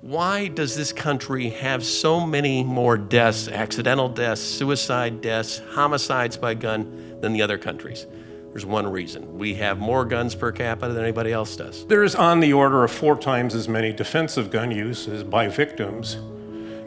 Why does this country have so many more deaths, accidental deaths, suicide deaths, homicides by gun than the other countries? There's one reason. We have more guns per capita than anybody else does. There is on the order of 4 times as many defensive gun uses by victims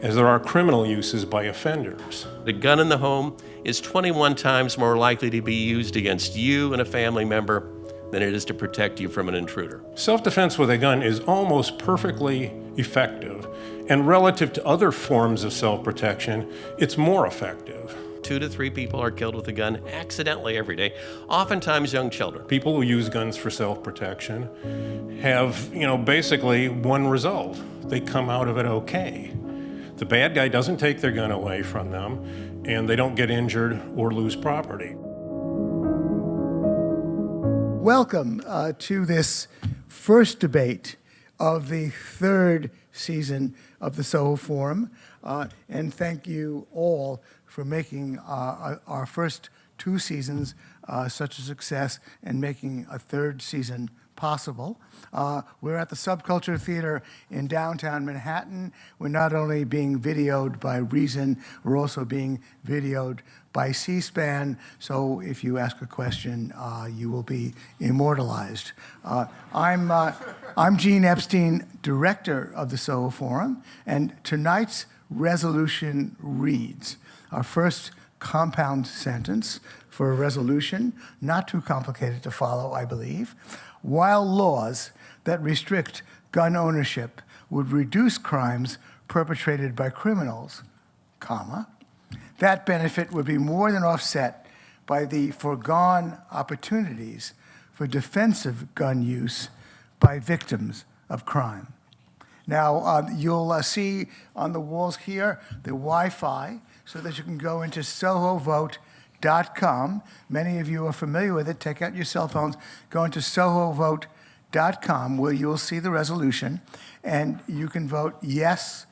as there are criminal uses by offenders. The gun in the home is 21 times more likely to be used against you and a family member than it is to protect you from an intruder. Self-defense with a gun is almost perfectly effective, and relative to other forms of self-protection, it's more effective. 2 to 3 people are killed with a gun accidentally every day, oftentimes young children. People who use guns for self-protection have, basically one result. They come out of it okay. The bad guy doesn't take their gun away from them, and they don't get injured or lose property. Welcome to this first debate of the 3rd season of the Soho Forum, and thank you all for making our first 2 seasons such a success and making a 3rd season possible. We're at the Subculture Theater in downtown Manhattan. We're not only being videoed by Reason, we're also being videoed by C-SPAN, so if you ask a question, you will be immortalized. I'm Gene Epstein, director of the Soho Forum, and tonight's resolution reads, our first compound sentence for a resolution, not too complicated to follow, I believe. While laws that restrict gun ownership would reduce crimes perpetrated by criminals, that benefit would be more than offset by the foregone opportunities for defensive gun use by victims of crime. Now, you'll see on the walls here the Wi-Fi so that you can go into sohovote.com. Many of you are familiar with it. Take out your cell phones, go into sohovote.com where you'll see the resolution, and you can vote yes,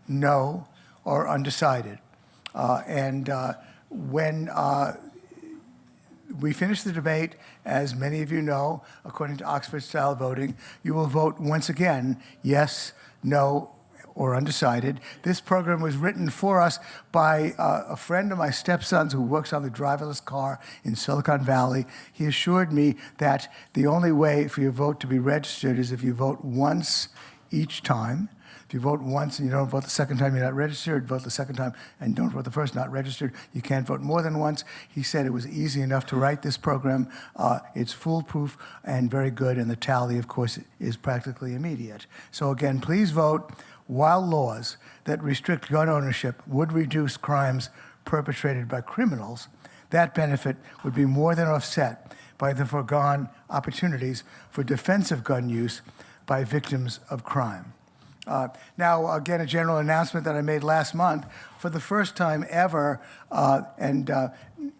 no, or undecided. When we finish the debate, as many of you know, according to Oxford-style voting, you will vote once again yes, no, or undecided. This program was written for us by a friend of my stepson's who works on the driverless car in Silicon Valley. He assured me that the only way for your vote to be registered is if you vote once each time. If you vote once and you don't vote the second time, you're not registered. Vote the second time and don't vote the first, not registered. You can't vote more than once. He said it was easy enough to write this program. It's foolproof and very good, and the tally, of course, is practically immediate. So again, please vote. While laws that restrict gun ownership would reduce crimes perpetrated by criminals, that benefit would be more than offset by the foregone opportunities for defensive gun use by victims of crime. Now, again, a general announcement that I made last month. For the first time ever, and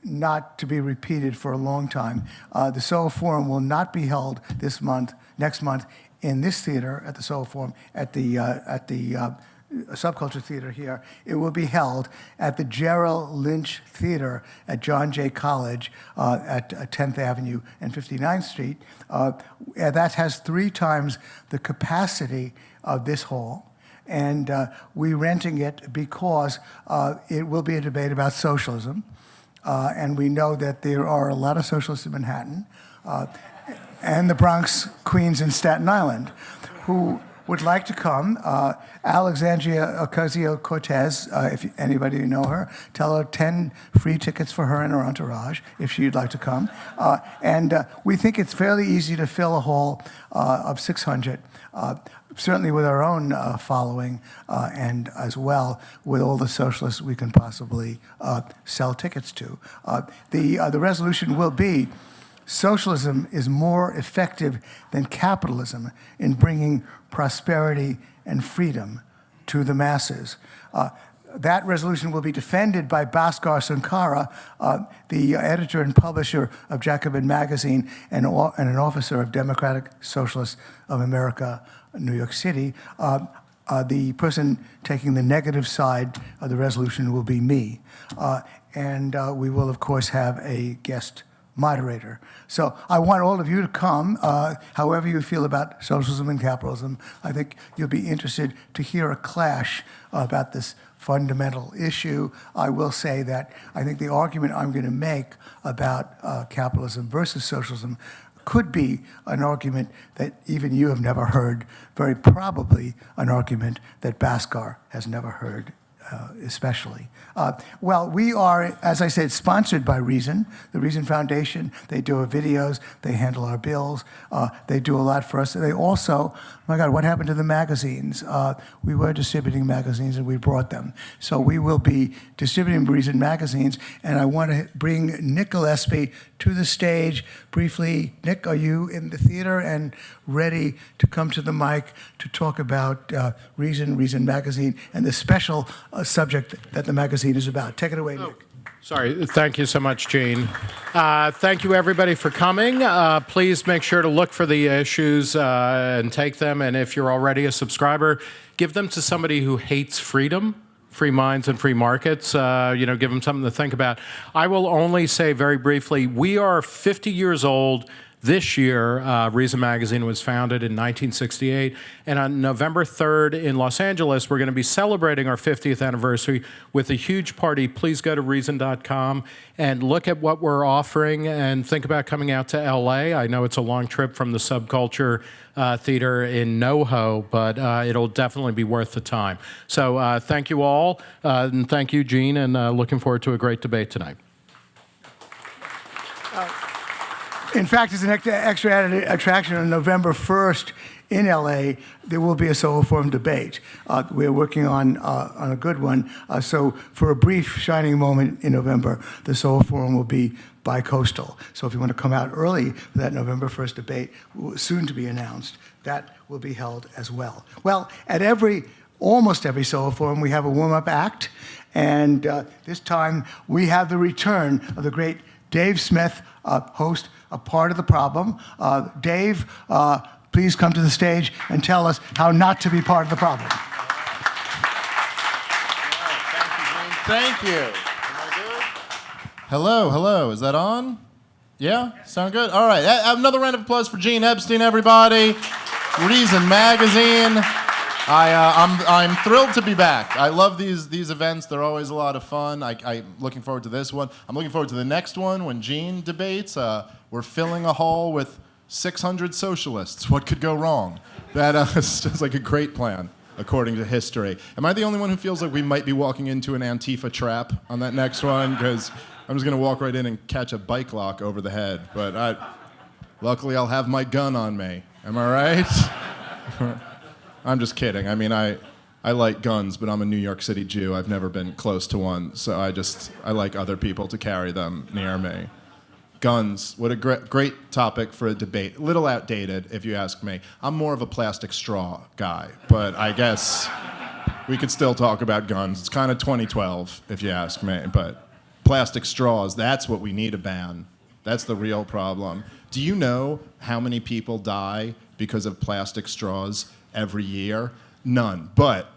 not to be repeated for a long time, the Soho Forum will not be held next month, in this theater at the Soho Forum, at the Subculture Theater here. It will be held at the Gerald Lynch Theater at John Jay College at 10th Avenue and 59th Street. That has 3 times the capacity of this hall. And we're renting it because it will be a debate about socialism. And we know that there are a lot of socialists in Manhattan, and the Bronx, Queens, and Staten Island, who would like to come. Alexandria Ocasio-Cortez, if anybody know her, tell her 10 free tickets for her and her entourage if she'd like to come. And we think it's fairly easy to fill a hall of 600, certainly with our own following, and as well with all the socialists we can possibly sell tickets to. The resolution will be, socialism is more effective than capitalism in bringing prosperity and freedom to the masses. That resolution will be defended by Bhaskar Sankara, the editor and publisher of Jacobin Magazine and an officer of Democratic Socialists of America, New York City. The person taking the negative side of the resolution will be me. And we will, of course, have a guest moderator. So I want all of you to come, however you feel about socialism and capitalism. I think you'll be interested to hear a clash about this fundamental issue. I will say that I think the argument I'm going to make about capitalism versus socialism could be an argument that even you have never heard, very probably an argument that Bhaskar has never heard. Especially. Well, we are, as I said, sponsored by Reason, the Reason Foundation. They do our videos, they handle our bills, they do a lot for us. They also, my God, what happened to the magazines? We were distributing magazines and we brought them. So we will be distributing Reason magazines, and I want to bring Nick Gillespie to the stage briefly. Nick, are you in the theater and ready to come to the mic to talk about Reason magazine, and the special subject that the magazine is about? Take it away, Nick. Sorry. Thank you so much, Gene. Thank you, everybody, for coming. Please make sure to look for the issues and take them. And if you're already a subscriber, give them to somebody who hates freedom, free minds and free markets. Give them something to think about. I will only say very briefly, we are 50 years old this year. Reason Magazine was founded in 1968, and on November 3rd in Los Angeles, we're going to be celebrating our 50th anniversary with a huge party. Please go to Reason.com and look at what we're offering and think about coming out to LA. I know it's a long trip from the Subculture Theater in NoHo, but it'll definitely be worth the time. So thank you all, and thank you, Gene, and looking forward to a great debate tonight. In fact, as an extra added attraction, on November 1st in LA, there will be a Soho Forum debate. We're working on a good one. So for a brief shining moment in November, the Soho Forum will be bi-coastal. So if you want to come out early for that November 1st debate, soon to be announced, that will be held as well. Well, at almost every Soho Forum, we have a warm-up act. And this time, we have the return of the great Dave Smith, host, A Part of the Problem. Dave, please come to the stage and tell us how not to be part of the problem. Thank you. Am I good? Hello. Is that on? Yeah? Sound good? All right. Another round of applause for Gene Epstein, everybody. Reason Magazine. I'm thrilled to be back. I love these events. They're always a lot of fun. I'm looking forward to this one. I'm looking forward to the next one when Gene debates. We're filling a hall with 600 socialists. What could go wrong? That sounds like a great plan, according to history. Am I the only one who feels like we might be walking into an Antifa trap on that next one? Because I'm just going to walk right in and catch a bike lock over the head. But luckily, I'll have my gun on me. Am I right? I'm just kidding. I mean, I like guns, but I'm a New York City Jew. I've never been close to one, so I like other people to carry them near me. Guns, what a great topic for a debate. A little outdated, if you ask me. I'm more of a plastic straw guy, but I guess we could still talk about guns. It's kind of 2012, if you ask me, but plastic straws, that's what we need to ban. That's the real problem. Do you know how many people die because of plastic straws every year? None. But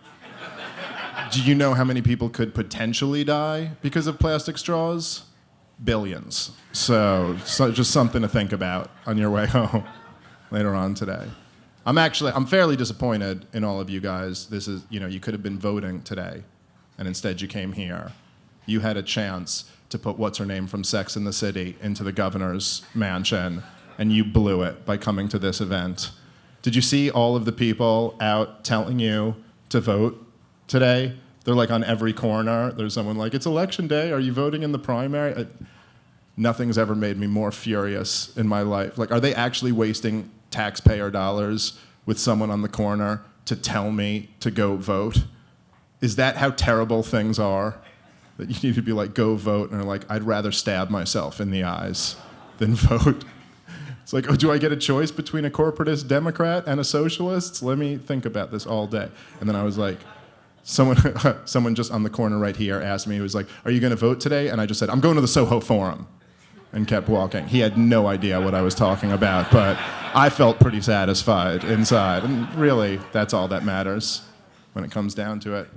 do you know how many people could potentially die because of plastic straws? Billions. So just something to think about on your way home later on today. I'm fairly disappointed in all of you guys. This is, you could have been voting today, and instead you came here. You had a chance to put what's-her-name from Sex and the City into the governor's mansion, and you blew it by coming to this event. Did you see all of the people out telling you to vote today? They're like on every corner. There's someone like, it's election day. Are you voting in the primary? Nothing's ever made me more furious in my life. Like, are they actually wasting taxpayer dollars with someone on the corner to tell me to go vote? Is that how terrible things are? That you need to be like, go vote, and they're like, I'd rather stab myself in the eyes than vote. It's like, oh, do I get a choice between a corporatist Democrat and a socialist? Let me think about this all day. And then I was like, someone just on the corner right here asked me, he was like, are you going to vote today? And I just said, I'm going to the Soho Forum, and kept walking. He had no idea what I was talking about, but I felt pretty satisfied inside. And really, that's all that matters when it comes down to it.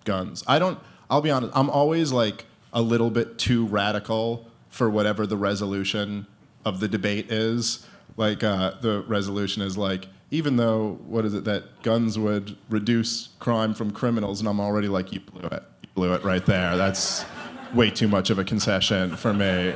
Guns. I'll be honest, I'm always like a little bit too radical for whatever the resolution of the debate is. Like, the resolution is like, even though, what is it, that guns would reduce crime from criminals, and I'm already like, you blew it right there. That's way too much of a concession for me.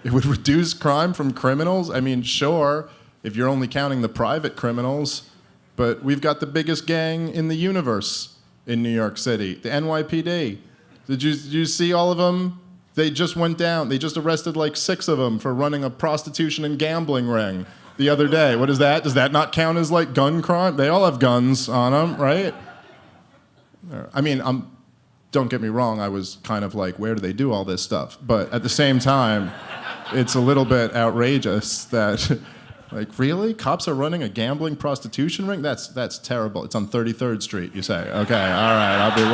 It would reduce crime from criminals? I mean, sure, if you're only counting the private criminals, but we've got the biggest gang in the universe in New York City, the NYPD. Did you see all of them? They just went down. They just arrested like 6 of them for running a prostitution and gambling ring the other day. What is that? Does that not count as like gun crime? They all have guns on them, right? I mean, don't get me wrong, I was kind of like, where do they do all this stuff? But at the same time, it's a little bit outrageous that, like, really? Cops are running a gambling prostitution ring? That's terrible. It's on 33rd Street, you say. Okay, all right, I'll be,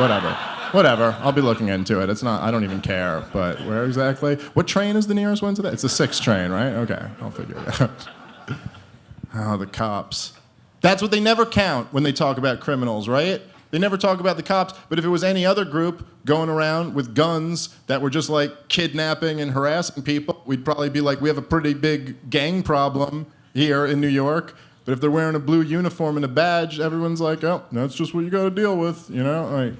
whatever. I'll be looking into it. It's not, I don't even care, but where exactly? What train is the nearest one to that? It's the 6th train, right? Okay, I'll figure it out. Oh, the cops. That's what they never count when they talk about criminals, right? They never talk about the cops, but if it was any other group going around with guns that were just like kidnapping and harassing people, we'd probably be like, we have a pretty big gang problem here in New York. But if they're wearing a blue uniform and a badge, everyone's like, oh, that's just what you got to deal with, you know?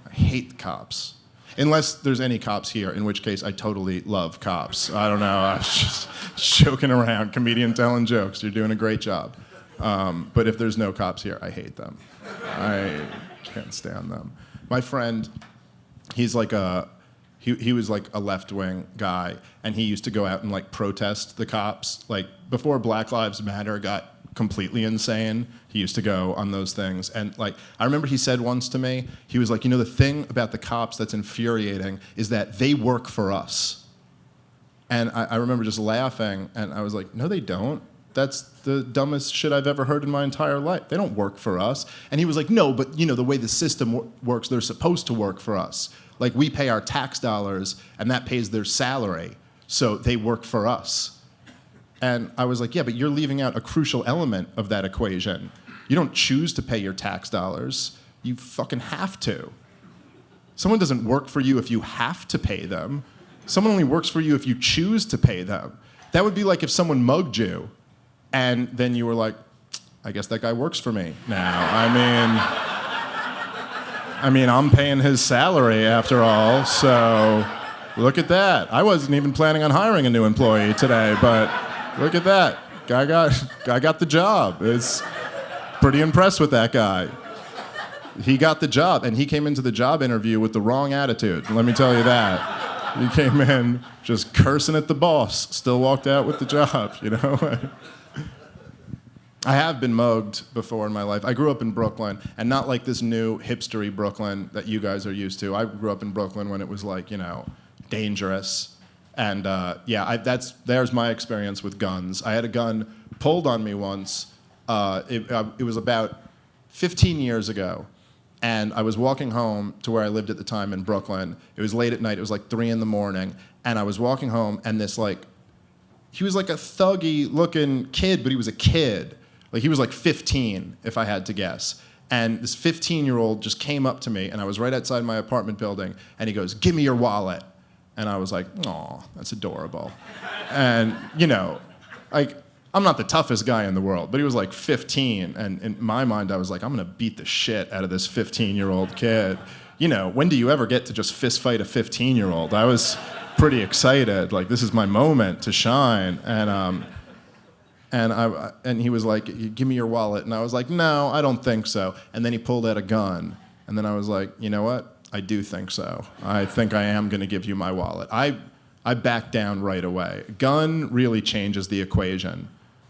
I hate the cops. Unless there's any cops here, in which case I totally love cops. I don't know, I was just joking around, comedian telling jokes. You're doing a great job. But if there's no cops here, I hate them. I can't stand them. My friend, he's like he was like a left-wing guy, and he used to go out and like protest the cops. Like before Black Lives Matter got completely insane, he used to go on those things. And like I remember he said once to me, he was like, you know, the thing about the cops that's infuriating is that they work for us. And I remember just laughing, and I was like, no, they don't. That's the dumbest shit I've ever heard in my entire life. They don't work for us. And he was like, no, but you know, the way the system works, they're supposed to work for us. Like we pay our tax dollars and that pays their salary. So they work for us. And I was like, yeah, but you're leaving out a crucial element of that equation. You don't choose to pay your tax dollars. You fucking have to. Someone doesn't work for you if you have to pay them. Someone only works for you if you choose to pay them. That would be like if someone mugged you and then you were like, I guess that guy works for me now. I mean, I'm paying his salary after all, so look at that. I wasn't even planning on hiring a new employee today, but look at that. Guy got the job. It's pretty impressed with that guy. He got the job, and he came into the job interview with the wrong attitude. Let me tell you that. He came in just cursing at the boss, still walked out with the job, you know? I have been mugged before in my life. I grew up in Brooklyn, and not like this new hipstery Brooklyn that you guys are used to. I grew up in Brooklyn when it was like, you know, dangerous. And there's my experience with guns. I had a gun pulled on me once. It was about 15 years ago, and I was walking home to where I lived at the time in Brooklyn. It was late at night. It was like 3 a.m, and I was walking home, and this like, he was like a thuggy-looking kid, but he was a kid. Like he was like 15, if I had to guess. And this 15-year-old just came up to me, and I was right outside my apartment building, and he goes, "Give me your wallet." And I was like, "Aw, that's adorable." And, you know, like, I'm not the toughest guy in the world, but he was like 15, and in my mind, I was like, I'm gonna beat the shit out of this 15-year-old kid. You know, when do you ever get to just fist fight a 15-year-old? I was pretty excited, like, this is my moment to shine. And he was like, "Give me your wallet." And I was like, "No, I don't think so." And then he pulled out a gun. And then I was like, you know what? I do think so. I think I am gonna give you my wallet. I backed down right away. Gun really changes the equation.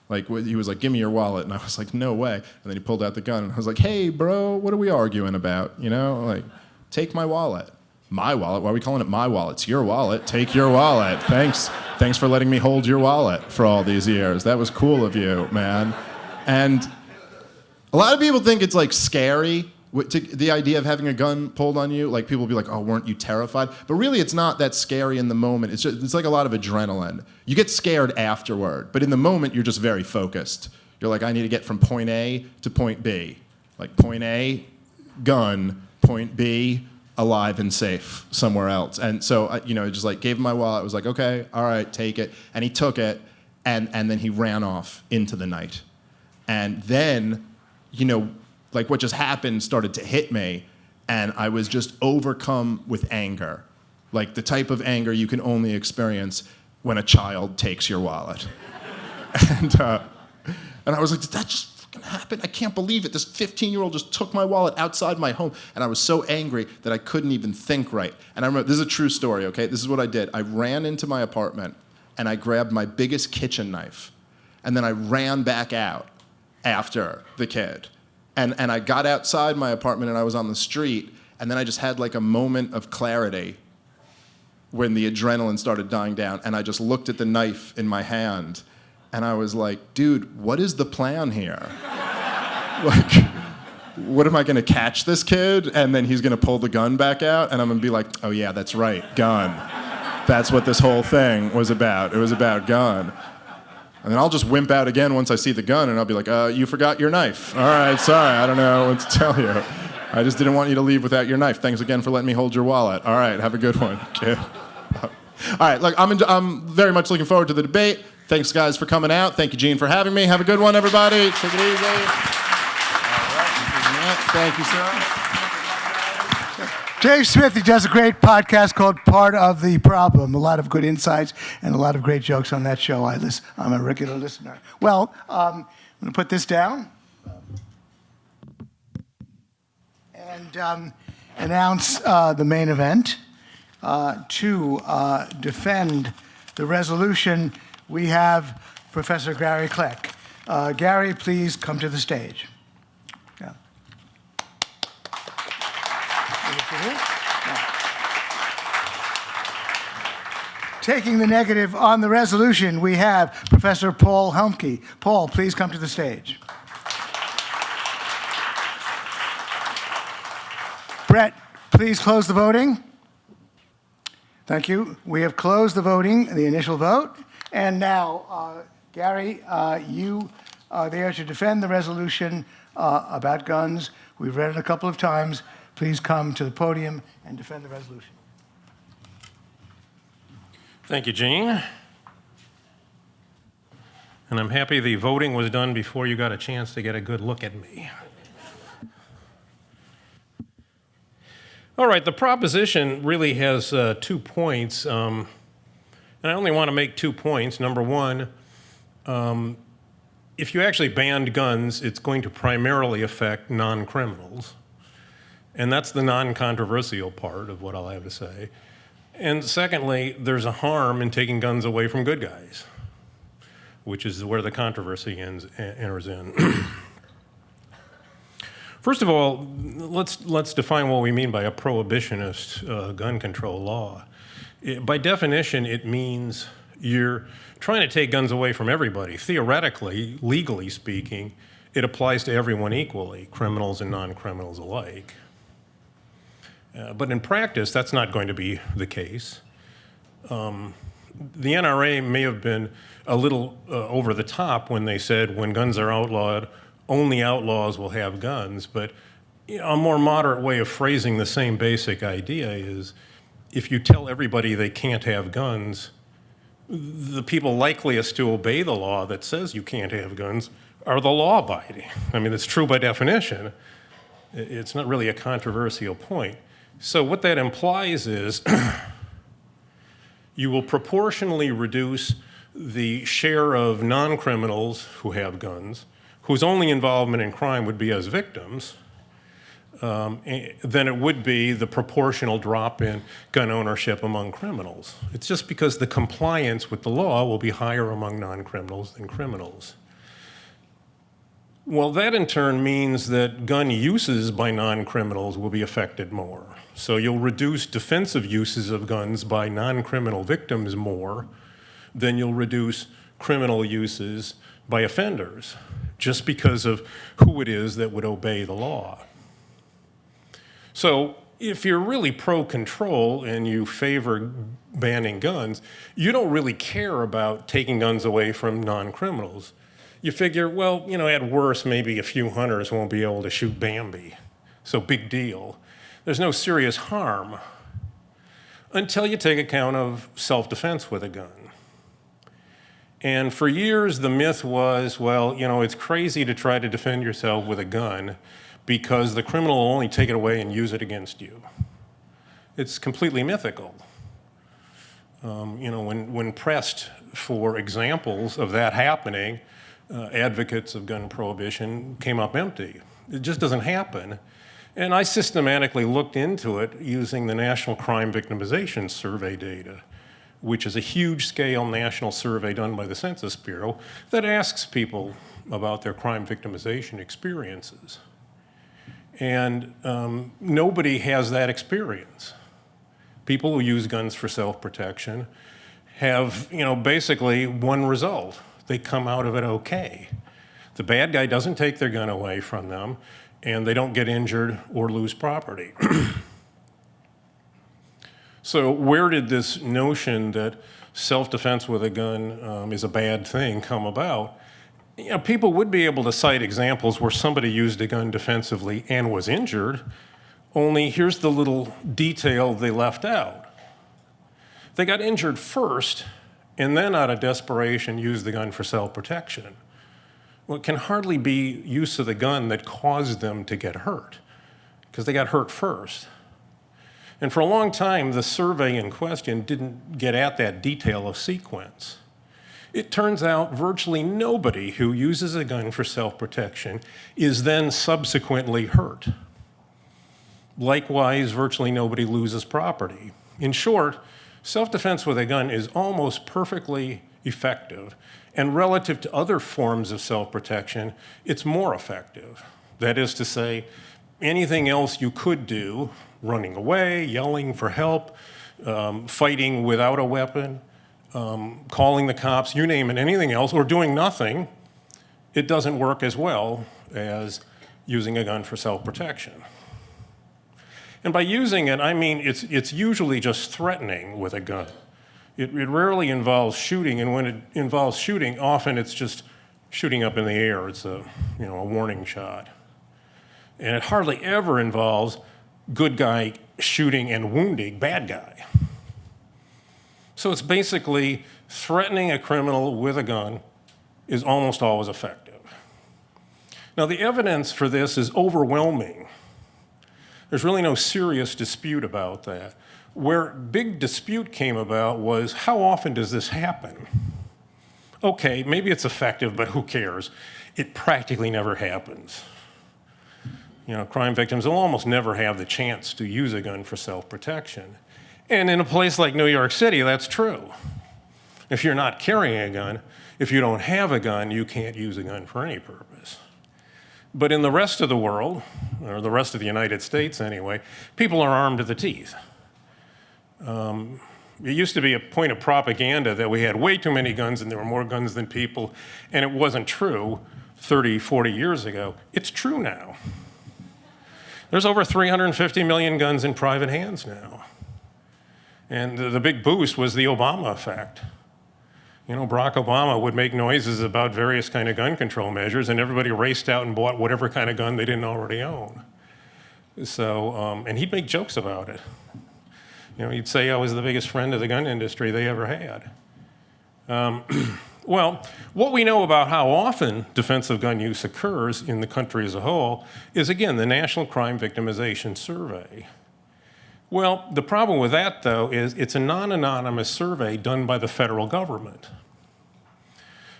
Like, he was like, "Give me your wallet." And I was like, "No way." And then he pulled out the gun, and I was like, "Hey, bro, what are we arguing about? You know, like, take my wallet." My wallet? Why are we calling it my wallet? It's your wallet. Take your wallet. Thanks for letting me hold your wallet for all these years. That was cool of you, man. And a lot of people think it's like scary, the idea of having a gun pulled on you. Like people will be like, "Oh, weren't you terrified?" But really, it's not that scary in the moment. It's like a lot of adrenaline. You get scared afterward, but in the moment, you're just very focused. You're like, I need to get from point A to point B. Like point A, gun. Point B, alive and safe somewhere else. And so, I just like gave him my wallet. I was like, okay, all right, take it. And he took it, and then he ran off into the night. And then, like what just happened started to hit me, and I was just overcome with anger. Like the type of anger you can only experience when a child takes your wallet. And I was like, did that just fucking happen? I can't believe it. This 15-year-old just took my wallet outside my home. And I was so angry that I couldn't even think right. And I remember, this is a true story, okay? This is what I did. I ran into my apartment, and I grabbed my biggest kitchen knife. And then I ran back out after the kid. And I got outside my apartment, and I was on the street. And then I just had like a moment of clarity when the adrenaline started dying down. And I just looked at the knife in my hand. And I was like, dude, what is the plan here? Like, what am I gonna catch this kid? And then he's gonna pull the gun back out, and I'm gonna be like, oh yeah, that's right, gun. That's what this whole thing was about. It was about gun. And then I'll just wimp out again once I see the gun, and I'll be like, you forgot your knife. All right, sorry, I don't know what to tell you. I just didn't want you to leave without your knife. Thanks again for letting me hold your wallet. All right, have a good one, kid. All right, look, I'm very much looking forward to the debate. Thanks, guys, for coming out. Thank you, Gene, for having me. Have a good one, everybody. Take it easy. All right. Thank you, sir. Dave Smith, he does a great podcast called Part of the Problem. A lot of good insights and a lot of great jokes on that show. I'm a regular listener. Well, I'm going to put this down and announce the main event. To defend the resolution, we have Professor Gary Kleck. Gary, please come to the stage. Yeah. Taking the negative on the resolution, we have Professor Paul Helmke. Paul, please come to the stage. Brett, please close the voting. Thank you. We have closed the voting, the initial vote. And now, Gary, you are there to defend the resolution about guns. We've read it a couple of times. Please come to the podium and defend the resolution. Thank you, Gene. And I'm happy the voting was done before you got a chance to get a good look at me. All right, the proposition really has 2 points. And I only want to make 2 points. Number one, if you actually banned guns, it's going to primarily affect non-criminals. And that's the non-controversial part of what I'll have to say. And secondly, there's a harm in taking guns away from good guys, which is where the controversy enters in. First of all, let's define what we mean by a prohibitionist gun control law. By definition, it means you're trying to take guns away from everybody. Theoretically, legally speaking, it applies to everyone equally, criminals and non-criminals alike. But in practice, that's not going to be the case. The NRA may have been a little over the top when they said when guns are outlawed, only outlaws will have guns. But a more moderate way of phrasing the same basic idea is if you tell everybody they can't have guns, the people likeliest to obey the law that says you can't have guns are the law-abiding. I mean, it's true by definition. It's not really a controversial point. So what that implies is you will proportionally reduce the share of non-criminals who have guns, whose only involvement in crime would be as victims, than it would be the proportional drop in gun ownership among criminals. It's just because the compliance with the law will be higher among non-criminals than criminals. Well, that in turn means that gun uses by non-criminals will be affected more. So you'll reduce defensive uses of guns by non-criminal victims more than you'll reduce criminal uses by offenders, just because of who it is that would obey the law. So if you're really pro-control and you favor banning guns, you don't really care about taking guns away from non-criminals. You figure, well, at worst, maybe a few hunters won't be able to shoot Bambi. So big deal. there's no serious harm until you take account of self-defense with a gun. And for years, the myth was, well, you know, it's crazy to try to defend yourself with a gun because the criminal will only take it away and use it against you. It's completely mythical. You know, when pressed for examples of that happening, advocates of gun prohibition came up empty. It just doesn't happen. And I systematically looked into it using the National Crime Victimization Survey data, which is a huge-scale national survey done by the Census Bureau that asks people about their crime victimization experiences. And nobody has that experience. People who use guns for self-protection have, you know, basically one result. They come out of it okay. The bad guy doesn't take their gun away from them, and they don't get injured or lose property. So where did this notion that self-defense with a gun is a bad thing come about? You know, people would be able to cite examples where somebody used a gun defensively and was injured, only here's the little detail they left out. They got injured first, and then out of desperation used the gun for self-protection. Well, it can hardly be use of the gun that caused them to get hurt, because they got hurt first. And for a long time, the survey in question didn't get at that detail of sequence. It turns out virtually nobody who uses a gun for self-protection is then subsequently hurt. Likewise, virtually nobody loses property. In short, self-defense with a gun is almost perfectly effective, and relative to other forms of self-protection, it's more effective. That is to say, anything else you could do, running away, yelling for help, fighting without a weapon, calling the cops, you name it, anything else, or doing nothing, it doesn't work as well as using a gun for self-protection. And by using it, I mean it's usually just threatening with a gun. It rarely involves shooting, and when it involves shooting, often it's just shooting up in the air. It's a warning shot. And it hardly ever involves good guy shooting and wounding bad guy. So it's basically threatening a criminal with a gun is almost always effective. Now, the evidence for this is overwhelming. There's really no serious dispute about that. Where big dispute came about was, how often does this happen? Okay, maybe it's effective, but who cares? It practically never happens. You know, crime victims will almost never have the chance to use a gun for self-protection. And in a place like New York City, that's true. If you're not carrying a gun, if you don't have a gun, you can't use a gun for any purpose. But in the rest of the world, or the rest of the United States anyway, people are armed to the teeth. It used to be a point of propaganda that we had way too many guns and there were more guns than people, and it wasn't true 30, 40 years ago. It's true now. There's over 350 million guns in private hands now. And the big boost was the Obama effect. You know, Barack Obama would make noises about various kind of gun control measures, and everybody raced out and bought whatever kind of gun they didn't already own. So, and he'd make jokes about it. You know, he'd say I was the biggest friend of the gun industry they ever had. Well, what we know about how often defensive gun use occurs in the country as a whole is, again, the National Crime Victimization Survey. Well, the problem with that, though, is it's a non-anonymous survey done by the federal government.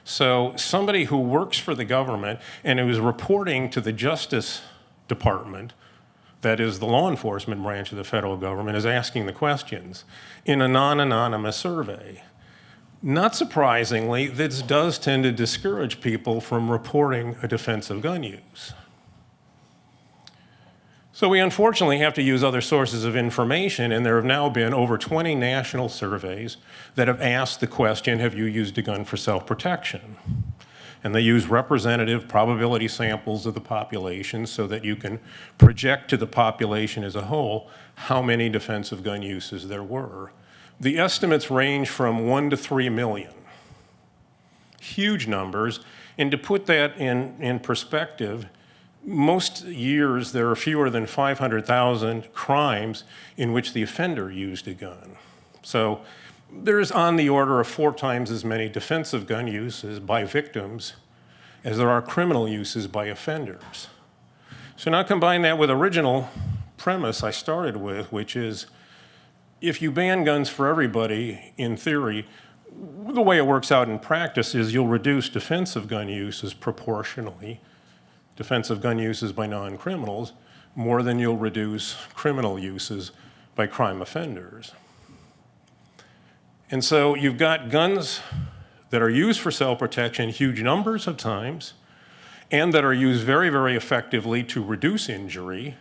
So somebody who works for the government and who is reporting to the Justice Department, that is the law enforcement branch of the federal government, is asking the questions in a non-anonymous survey. Not surprisingly, this does tend to discourage people from reporting a defensive gun use. So we unfortunately have to use other sources of information, and there have now been over 20 national surveys that have asked the question, have you used a gun for self-protection? And they use representative probability samples of the population so that you can project to the population as a whole how many defensive gun uses there were. The estimates range from 1 to 3 million. Huge numbers. And to put that in perspective, most years there are fewer than 500,000 crimes in which the offender used a gun. So there's on the order of 4 times as many defensive gun uses by victims as there are criminal uses by offenders. So now combine that with original premise I started with, which is if you ban guns for everybody, in theory, the way it works out in practice is you'll reduce defensive gun uses proportionally, defensive gun uses by non-criminals, more than you'll reduce criminal uses by crime offenders. And so you've got guns that are used for self-protection huge numbers of times and that are used very, very effectively to reduce injury.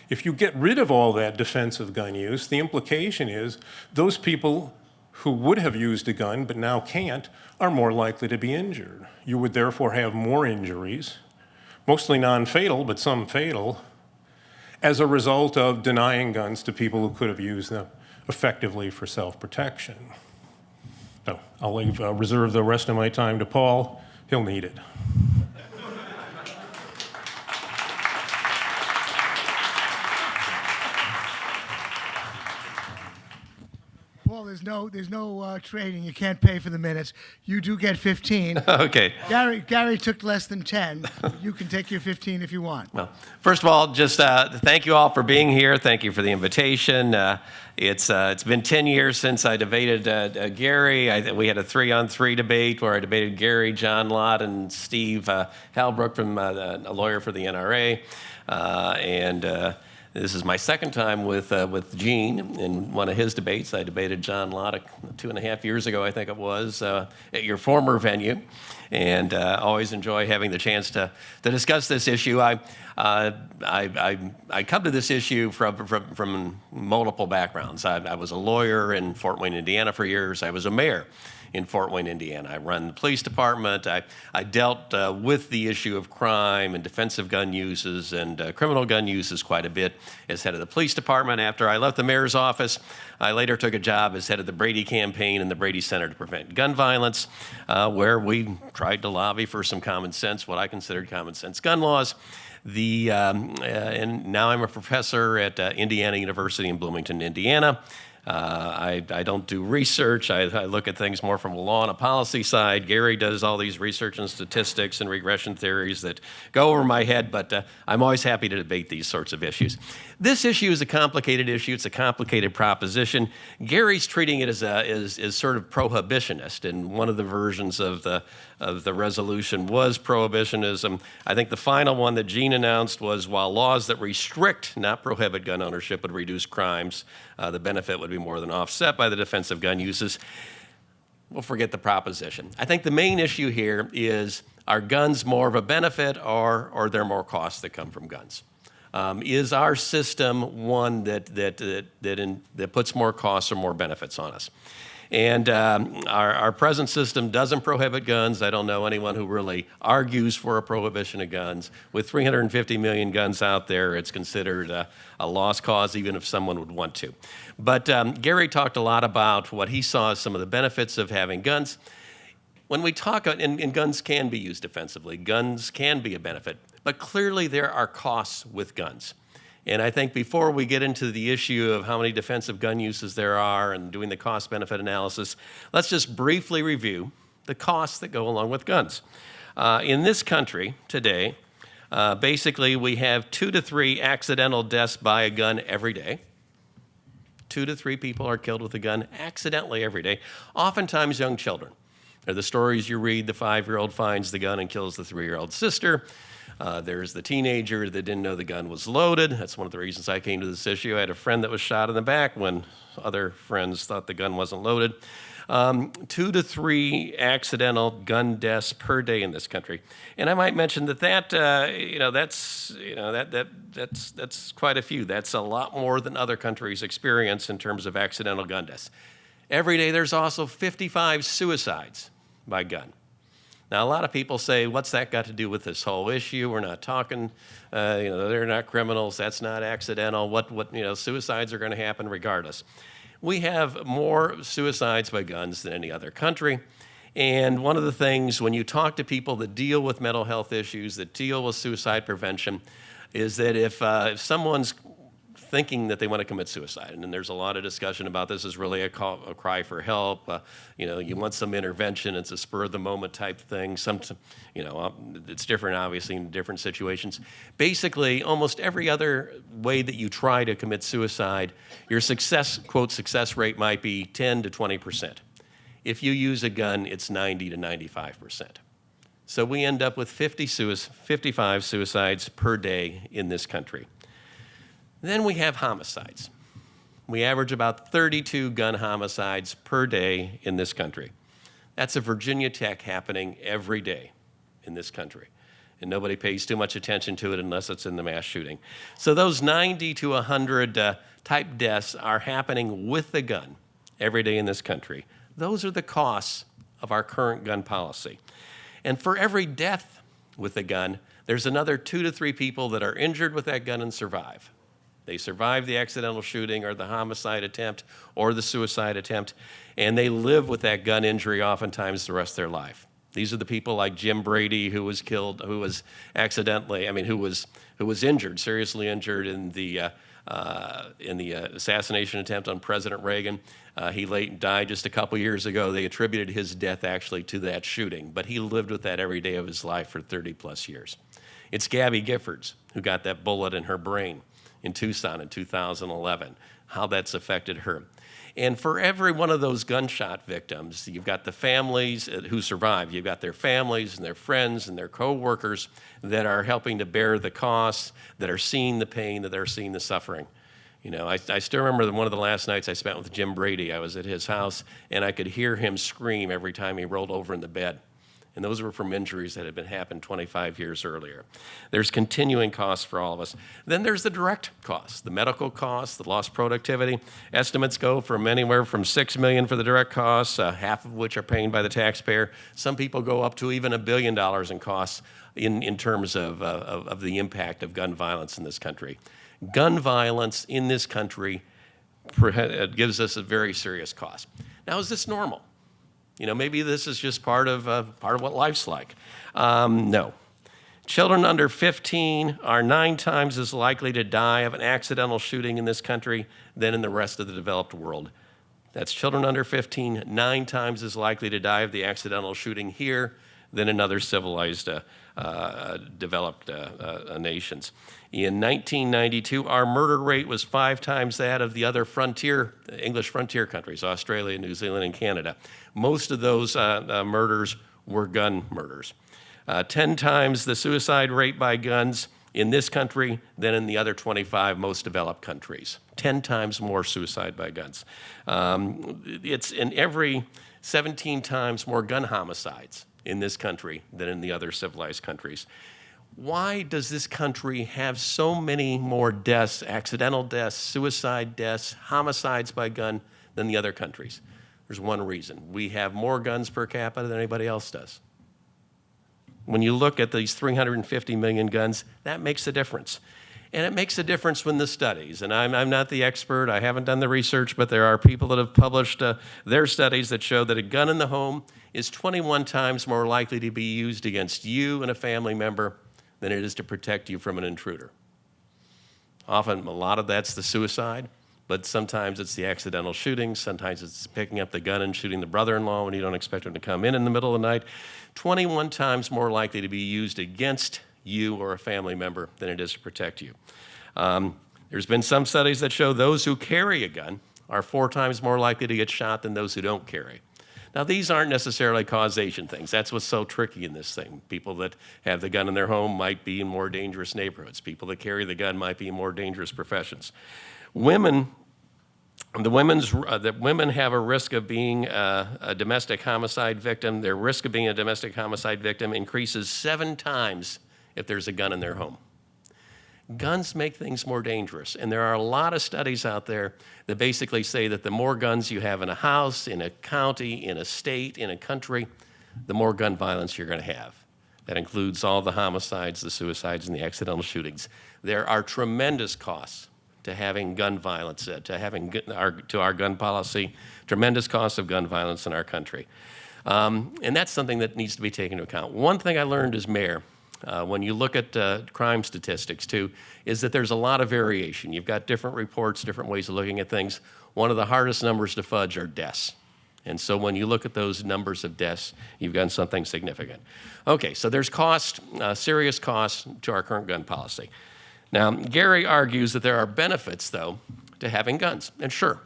If you get rid of all that defensive gun use, the implication is those people who would have used a gun but now can't are more likely to be injured. You would therefore have more injuries, mostly non-fatal, but some fatal, as a result of denying guns to people who could have used them effectively for self-protection. So I'll reserve the rest of my time to Paul. He'll need it. Paul, there's no trading. You can't pay for the minutes. You do get 15. Okay. Gary took less than 10. You can take your 15 if you want. Well, first of all, just thank you all for being here. Thank you for the invitation. It's been 10 years since I debated Gary. We had a 3-on-3 debate where I debated Gary, John Lott, and Steve Halbrook, a lawyer for the NRA. This is my second time with Gene. In one of his debates, I debated John Lott 2.5 years ago, I think it was, at your former venue. And always enjoy having the chance to discuss this issue. I come to this issue from multiple backgrounds. I was a lawyer in Fort Wayne, Indiana for years. I was a mayor in Fort Wayne, Indiana. I run the police department. I dealt with the issue of crime and defensive gun uses and criminal gun uses quite a bit as head of the police department. After I left the mayor's office, I later took a job as head of the Brady Campaign and the Brady Center to Prevent Gun Violence, where we tried to lobby for some common sense, what I considered common sense gun laws. And now I'm a professor at Indiana University in Bloomington, Indiana. I don't do research. I look at things more from a law and a policy side. Gary does all these research and statistics and regression theories that go over my head, but I'm always happy to debate these sorts of issues. This issue is a complicated issue. It's a complicated proposition. Gary's treating it as sort of prohibitionist, and one of the versions of the resolution was prohibitionism. I think the final one that Gene announced was while laws that restrict, not prohibit gun ownership would reduce crimes, the benefit would be more than offset by the defensive gun uses. We'll forget the proposition. I think the main issue here is, are guns more of a benefit or are there more costs that come from guns? Is our system one that puts more costs or more benefits on us? And our present system doesn't prohibit guns. I don't know anyone who really argues for a prohibition of guns. With 350 million guns out there, it's considered a lost cause, even if someone would want to. But Gary talked a lot about what he saw as some of the benefits of having guns. When we talk, and guns can be used defensively, guns can be a benefit, but clearly there are costs with guns. And I think before we get into the issue of how many defensive gun uses there are and doing the cost-benefit analysis, let's just briefly review the costs that go along with guns. In this country today, basically we have 2 to 3 accidental deaths by a gun every day. 2 to 3 people are killed with a gun accidentally every day, oftentimes young children. They're the stories you read: the 5-year-old finds the gun and kills the 3-year-old sister. There's the teenager that didn't know the gun was loaded. That's one of the reasons I came to this issue. I had a friend that was shot in the back when other friends thought the gun wasn't loaded. 2 to 3 accidental gun deaths per day in this country. And I might mention that's quite a few. That's a lot more than other countries experience in terms of accidental gun deaths. Every day there's also 55 suicides by gun. Now, a lot of people say, what's that got to do with this whole issue? We're not talking, they're not criminals, that's not accidental. Suicides are going to happen regardless. We have more suicides by guns than any other country. And one of the things when you talk to people that deal with mental health issues, that deal with suicide prevention, is that if someone's thinking that they want to commit suicide, and there's a lot of discussion about this is really a cry for help. You want some intervention. It's a spur of the moment type thing. It's different, obviously, in different situations. Basically, almost every other way that you try to commit suicide, your quote, success rate might be 10 to 20%. If you use a gun, it's 90 to 95%. So we end up with 55 suicides per day in this country. Then we have homicides. We average about 32 gun homicides per day in this country. That's a Virginia Tech happening every day in this country. And nobody pays too much attention to it unless it's in the mass shooting. So those 90 to 100 type deaths are happening with the gun every day in this country. Those are the costs of our current gun policy. And for every death with a gun, there's another 2 to 3 people that are injured with that gun and survive. They survive the accidental shooting or the homicide attempt or the suicide attempt, and they live with that gun injury oftentimes the rest of their life. These are the people like Jim Brady, who was killed, who was injured, seriously injured in the assassination attempt on President Reagan. He died just a couple years ago. They attributed his death actually to that shooting, but he lived with that every day of his life for 30 plus years. It's Gabby Giffords who got that bullet in her brain in Tucson in 2011, how that's affected her. And for every one of those gunshot victims, you've got the families who survive. You've got their families and their friends and their co-workers that are helping to bear the costs, that are seeing the pain, that are seeing the suffering. I still remember one of the last nights I spent with Jim Brady. I was at his house, and I could hear him scream every time he rolled over in the bed. And those were from injuries that had happened 25 years earlier. There's continuing costs for all of us. Then there's the direct costs, the medical costs, the lost productivity. Estimates go from anywhere from $6 million for the direct costs, half of which are paid by the taxpayer. Some people go up to even $1 billion in costs in terms of the impact of gun violence in this country. Gun violence in this country gives us a very serious cost. Now, is this normal? Maybe this is just part of what life's like. No. Children under 15 are 9 times as likely to die of an accidental shooting in this country than in the rest of the developed world. That's children under 15, 9 times as likely to die of the accidental shooting here than in other civilized developed nations. In 1992, our murder rate was 5 times that of the other English frontier countries, Australia, New Zealand, and Canada. Most of those murders were gun murders. 10 times the suicide rate by guns in this country than in the other 25 most developed countries. 10 times more suicide by guns. It's in every 17 times more gun homicides in this country than in the other civilized countries. Why does this country have so many more deaths, accidental deaths, suicide deaths, homicides by gun than the other countries? There's one reason. We have more guns per capita than anybody else does. When you look at these 350 million guns, that makes a difference. And it makes a difference when the studies, and I'm not the expert, I haven't done the research, but there are people that have published their studies that show that a gun in the home is 21 times more likely to be used against you and a family member than it is to protect you from an intruder. Often, a lot of that's the suicide, but sometimes it's the accidental shooting, sometimes it's picking up the gun and shooting the brother-in-law when you don't expect him to come in the middle of the night. 21 times more likely to be used against you or a family member than it is to protect you. There's been some studies that show those who carry a gun are 4 times more likely to get shot than those who don't carry. Now, these aren't necessarily causation things. That's what's so tricky in this thing. People that have the gun in their home might be in more dangerous neighborhoods. People that carry the gun might be in more dangerous professions. Women have a risk of being a domestic homicide victim. Their risk of being a domestic homicide victim increases 7 times if there's a gun in their home. Guns make things more dangerous, and there are a lot of studies out there that basically say that the more guns you have in a house, in a county, in a state, in a country, the more gun violence you're going to have. That includes all the homicides, the suicides, and the accidental shootings. There are tremendous costs to having gun violence, to our gun policy, tremendous costs of gun violence in our country. And that's something that needs to be taken into account. One thing I learned as mayor, when you look at crime statistics too, is that there's a lot of variation. You've got different reports, different ways of looking at things. One of the hardest numbers to fudge are deaths. And so when you look at those numbers of deaths, you've got something significant. Okay, so there's cost, serious costs to our current gun policy. Now, Gary argues that there are benefits, though, to having guns. And sure,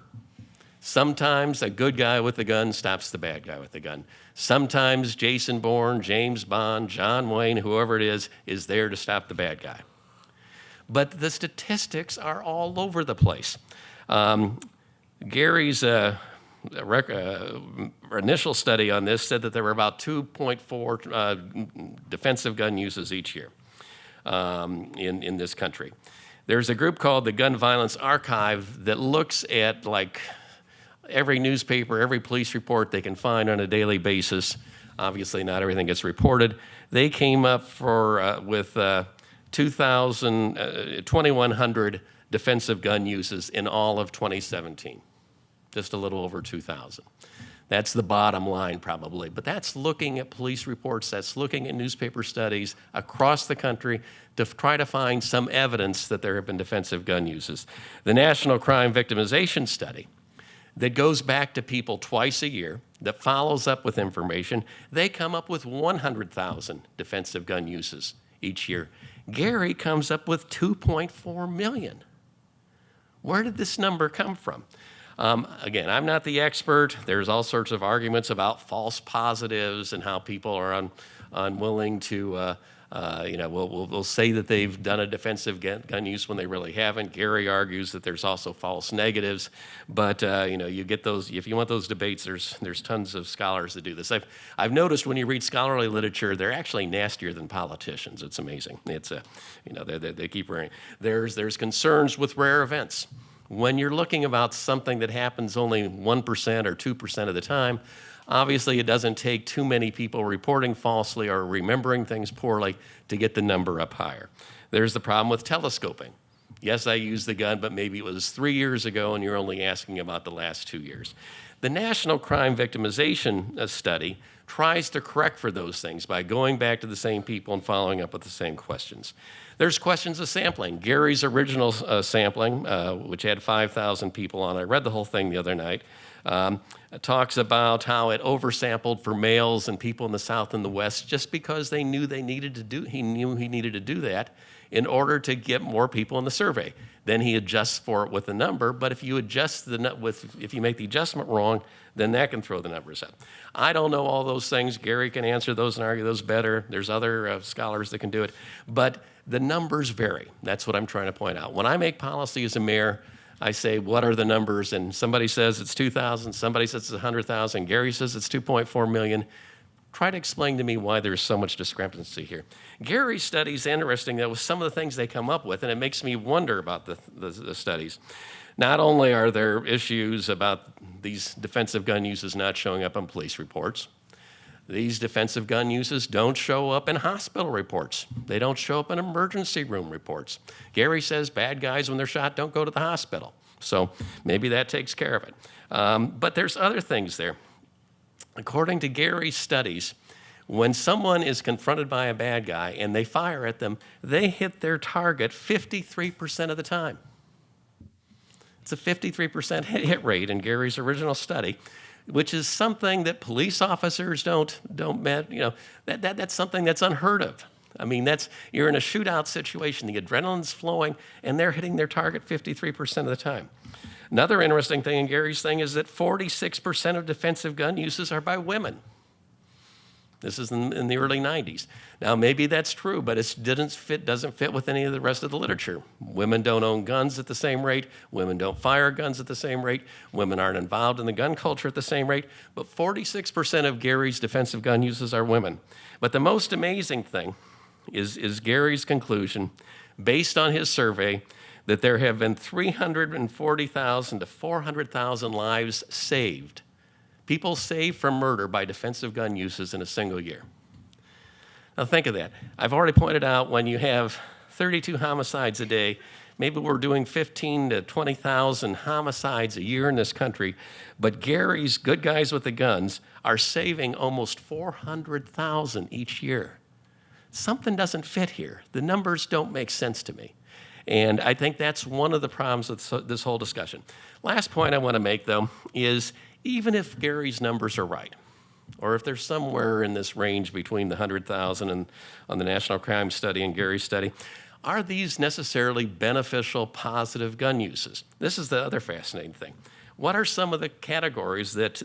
sometimes a good guy with a gun stops the bad guy with the gun. Sometimes Jason Bourne, James Bond, John Wayne, whoever it is there to stop the bad guy. But the statistics are all over the place. Gary's initial study on this said that there were about 2.4 defensive gun uses each year in this country. There's a group called the Gun Violence Archive that looks at like every newspaper, every police report they can find on a daily basis. Obviously, not everything gets reported. They came up with 2,100 defensive gun uses in all of 2017. Just a little over 2,000. That's the bottom line probably, but that's looking at police reports, that's looking at newspaper studies across the country to try to find some evidence that there have been defensive gun uses. The National Crime Victimization Study that goes back to people twice a year, that follows up with information, they come up with 100,000 defensive gun uses each year. Gary comes up with 2.4 million. Where did this number come from? Again, I'm not the expert. There's all sorts of arguments about false positives and how people are unwilling to, will say that they've done a defensive gun use when they really haven't. Gary argues that there's also false negatives. But, you get those, if you want those debates, there's tons of scholars that do this. I've noticed when you read scholarly literature, they're actually nastier than politicians. It's amazing. It's, they keep running. There's concerns with rare events. When you're looking about something that happens only 1% or 2% of the time, obviously it doesn't take too many people reporting falsely or remembering things poorly to get the number up higher. There's the problem with telescoping. Yes, I used the gun, but maybe it was 3 years ago and you're only asking about the last 2 years. The National Crime Victimization Study tries to correct for those things by going back to the same people and following up with the same questions. There's questions of sampling. Gary's original sampling, which had 5,000 people on it, I read the whole thing the other night, talks about how it oversampled for males and people in the South and the West just because they knew he needed to do that in order to get more people in the survey. Then he adjusts for it with the number, but if you adjust if you make the adjustment wrong, then that can throw the numbers up. I don't know all those things. Gary can answer those and argue those better. There's other scholars that can do it, but the numbers vary. That's what I'm trying to point out. When I make policy as a mayor, I say, what are the numbers? And somebody says it's 2,000, somebody says it's 100,000, Gary says it's 2.4 million. Try to explain to me why there's so much discrepancy here. Gary's study is interesting, though, with some of the things they come up with, and it makes me wonder about the studies. Not only are there issues about these defensive gun uses not showing up on police reports, these defensive gun uses don't show up in hospital reports. They don't show up in emergency room reports. Gary says bad guys, when they're shot, don't go to the hospital. So maybe that takes care of it. But there's other things there. According to Gary's studies, when someone is confronted by a bad guy and they fire at them, they hit their target 53% of the time. It's a 53% hit rate in Gary's original study, which is something that police officers don't that's something that's unheard of. I mean, you're in a shootout situation, the adrenaline's flowing, and they're hitting their target 53% of the time. Another interesting thing in Gary's thing is that 46% of defensive gun uses are by women. This is in the early 90s. Now, maybe that's true, but it doesn't fit with any of the rest of the literature. Women don't own guns at the same rate. Women don't fire guns at the same rate. Women aren't involved in the gun culture at the same rate. But 46% of Gary's defensive gun uses are women. But the most amazing thing is Gary's conclusion, based on his survey, that there have been 340,000 to 400,000 lives saved. People saved from murder by defensive gun uses in a single year. Now think of that. I've already pointed out when you have 32 homicides a day, Maybe we're doing 15 to 20,000 homicides a year in this country, but Gary's good guys with the guns are saving almost 400,000 each year. Something doesn't fit here. The numbers don't make sense to me. And I think that's one of the problems with this whole discussion. Last point I want to make, though, is even if Gary's numbers are right, or if they're somewhere in this range between the 100,000 and on the National Crime Study and Gary's study, are these necessarily beneficial, positive gun uses? This is the other fascinating thing. What are some of the categories that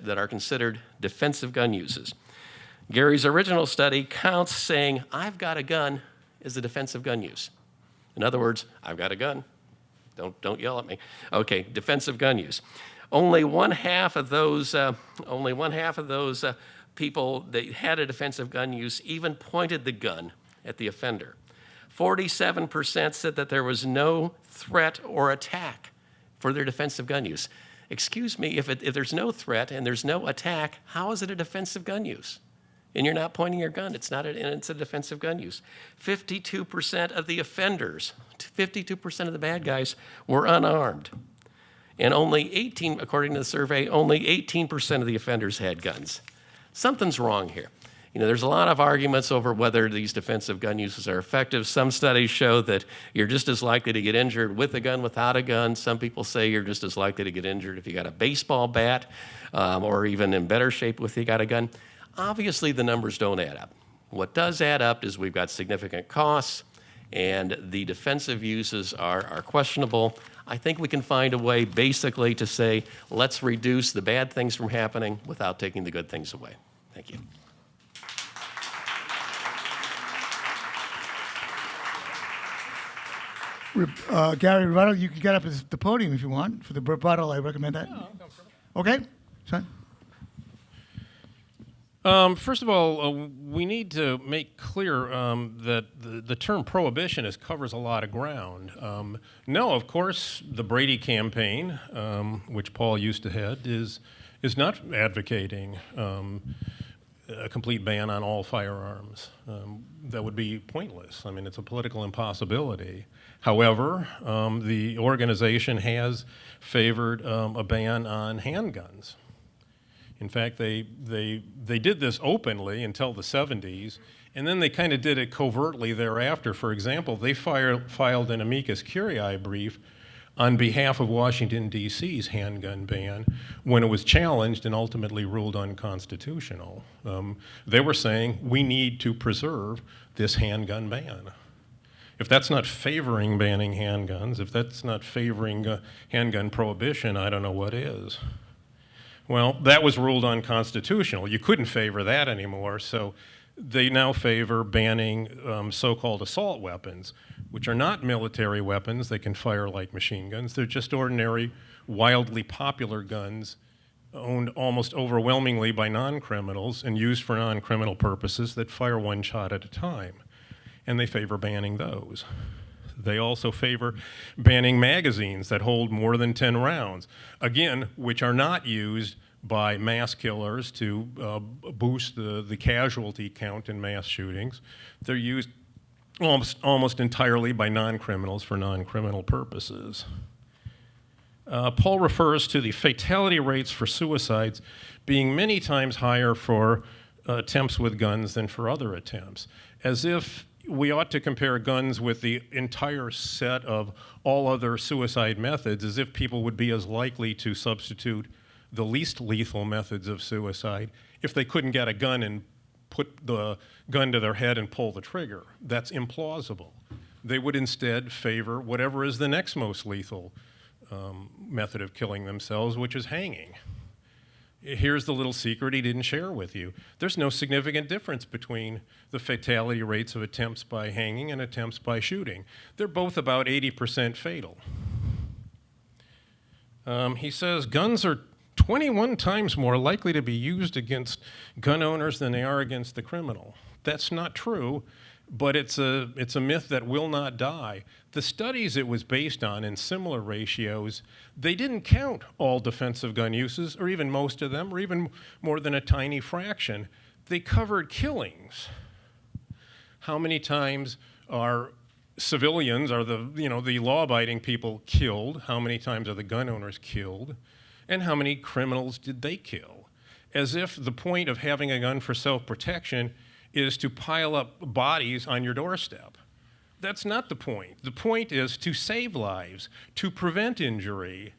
are considered defensive gun uses? Gary's original study counts saying, I've got a gun as a defensive gun use. In other words, I've got a gun. Don't yell at me. Okay, defensive gun use. Only one half of those people that had a defensive gun use even pointed the gun at the offender. 47% said that there was no threat or attack for their defensive gun use. Excuse me, if there's no threat and there's no attack, how is it a defensive gun use? And you're not pointing your gun. It's a defensive gun use. 52% of the offenders, 52% of the bad guys were unarmed. And according to the survey, only 18% of the offenders had guns. Something's wrong here. There's a lot of arguments over whether these defensive gun uses are effective. Some studies show that you're just as likely to get injured with a gun, without a gun. Some people say you're just as likely to get injured if you got a baseball bat, or even in better shape if you got a gun. Obviously, the numbers don't add up. What does add up is we've got significant costs, and the defensive uses are questionable. I think we can find a way basically to say, let's reduce the bad things from happening without taking the good things away. Thank you. Gary, rebuttal, you can get up at the podium if you want. For the rebuttal, I recommend that. No, okay, son. First of all, we need to make clear that the term prohibitionist covers a lot of ground. No, of course, the Brady Campaign, which Paul used to head, is not advocating a complete ban on all firearms. That would be pointless. I mean, it's a political impossibility. However, the organization has favored a ban on handguns. In fact, they did this openly until the 70s, and then they kind of did it covertly thereafter. For example, they filed an amicus curiae brief on behalf of Washington, D.C.'s handgun ban when it was challenged and ultimately ruled unconstitutional. They were saying, we need to preserve this handgun ban. If that's not favoring banning handguns, if that's not favoring handgun prohibition, I don't know what is. Well, that was ruled unconstitutional. You couldn't favor that anymore, so they now favor banning so-called assault weapons, which are not military weapons. They can fire like machine guns. They're just ordinary, wildly popular guns owned almost overwhelmingly by non-criminals and used for non-criminal purposes that fire one shot at a time. And they favor banning those. They also favor banning magazines that hold more than 10 rounds, again, which are not used by mass killers to boost the casualty count in mass shootings. They're used almost entirely by non-criminals for non-criminal purposes. Paul refers to the fatality rates for suicides being many times higher for attempts with guns than for other attempts, as if we ought to compare guns with the entire set of all other suicide methods, as if people would be as likely to substitute the least lethal methods of suicide if they couldn't get a gun and put the gun to their head and pull the trigger. That's implausible. They would instead favor whatever is the next most lethal method of killing themselves, which is hanging. Here's the little secret he didn't share with you. There's no significant difference between the fatality rates of attempts by hanging and attempts by shooting. They're both about 80% fatal. He says guns are 21 times more likely to be used against gun owners than they are against the criminal. That's not true, but it's a myth that will not die. The studies it was based on in similar ratios, they didn't count all defensive gun uses, or even most of them, or even more than a tiny fraction. They covered killings. How many times are civilians are the law-abiding people killed? How many times are the gun owners killed? And how many criminals did they kill? As if the point of having a gun for self-protection is to pile up bodies on your doorstep. That's not the point. The point is to save lives, to prevent injury.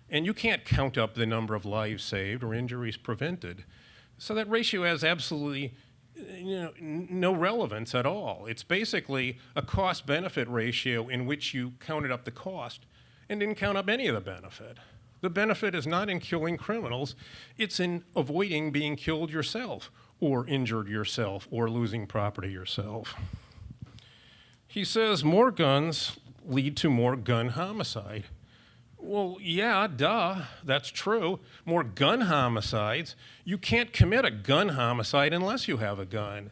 And you can't count up the number of lives saved or injuries prevented. So that ratio has absolutely no relevance at all. It's basically a cost-benefit ratio in which you counted up the cost and didn't count up any of the benefit. The benefit is not in killing criminals, it's in avoiding being killed yourself or injured yourself or losing property yourself. He says more guns lead to more gun homicide. Well, yeah, duh, that's true. More gun homicides. You can't commit a gun homicide unless you have a gun.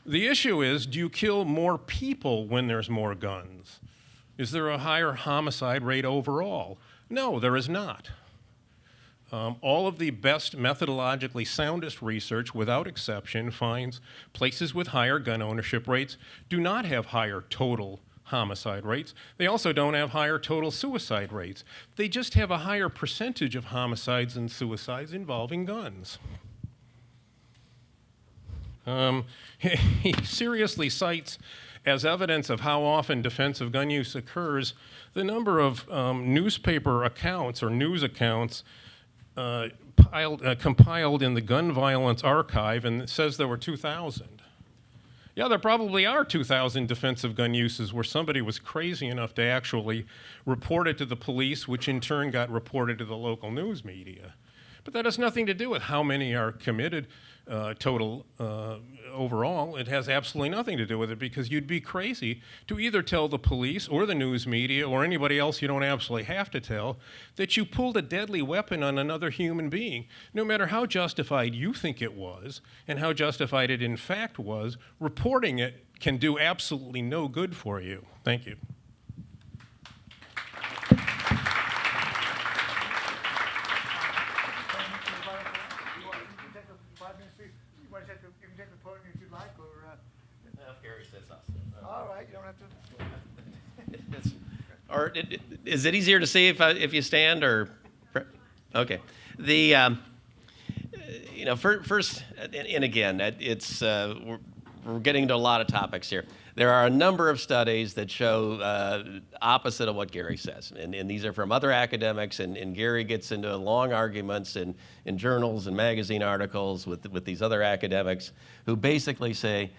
The issue is, do you kill more people when there's more guns? Is there a higher homicide rate overall? No, there is not. All of the best methodologically soundest research, without exception, finds places with higher gun ownership rates do not have higher total homicide rates. They also don't have higher total suicide rates. They just have a higher percentage of homicides and suicides involving guns. He seriously cites as evidence of how often defensive gun use occurs the number of newspaper accounts or news accounts compiled in the gun violence archive, and it says there were 2,000. Yeah, there probably are 2,000 defensive gun uses where somebody was crazy enough to actually report it to the police, which in turn got reported to the local news media. But that has nothing to do with how many are committed total overall. It has absolutely nothing to do with it, because you'd be crazy to either tell the police or the news media or anybody else you don't absolutely have to tell that you pulled a deadly weapon on another human being. No matter how justified you think it was and how justified it in fact was, reporting it can do absolutely no good for you. Thank you. Or is it easier to see if you stand or? Okay. The first, and again, it's we're getting into a lot of topics here. There are a number of studies that show opposite of what Gary says, and these are from other academics, and Gary gets into long arguments in journals and magazine articles with these other academics who basically say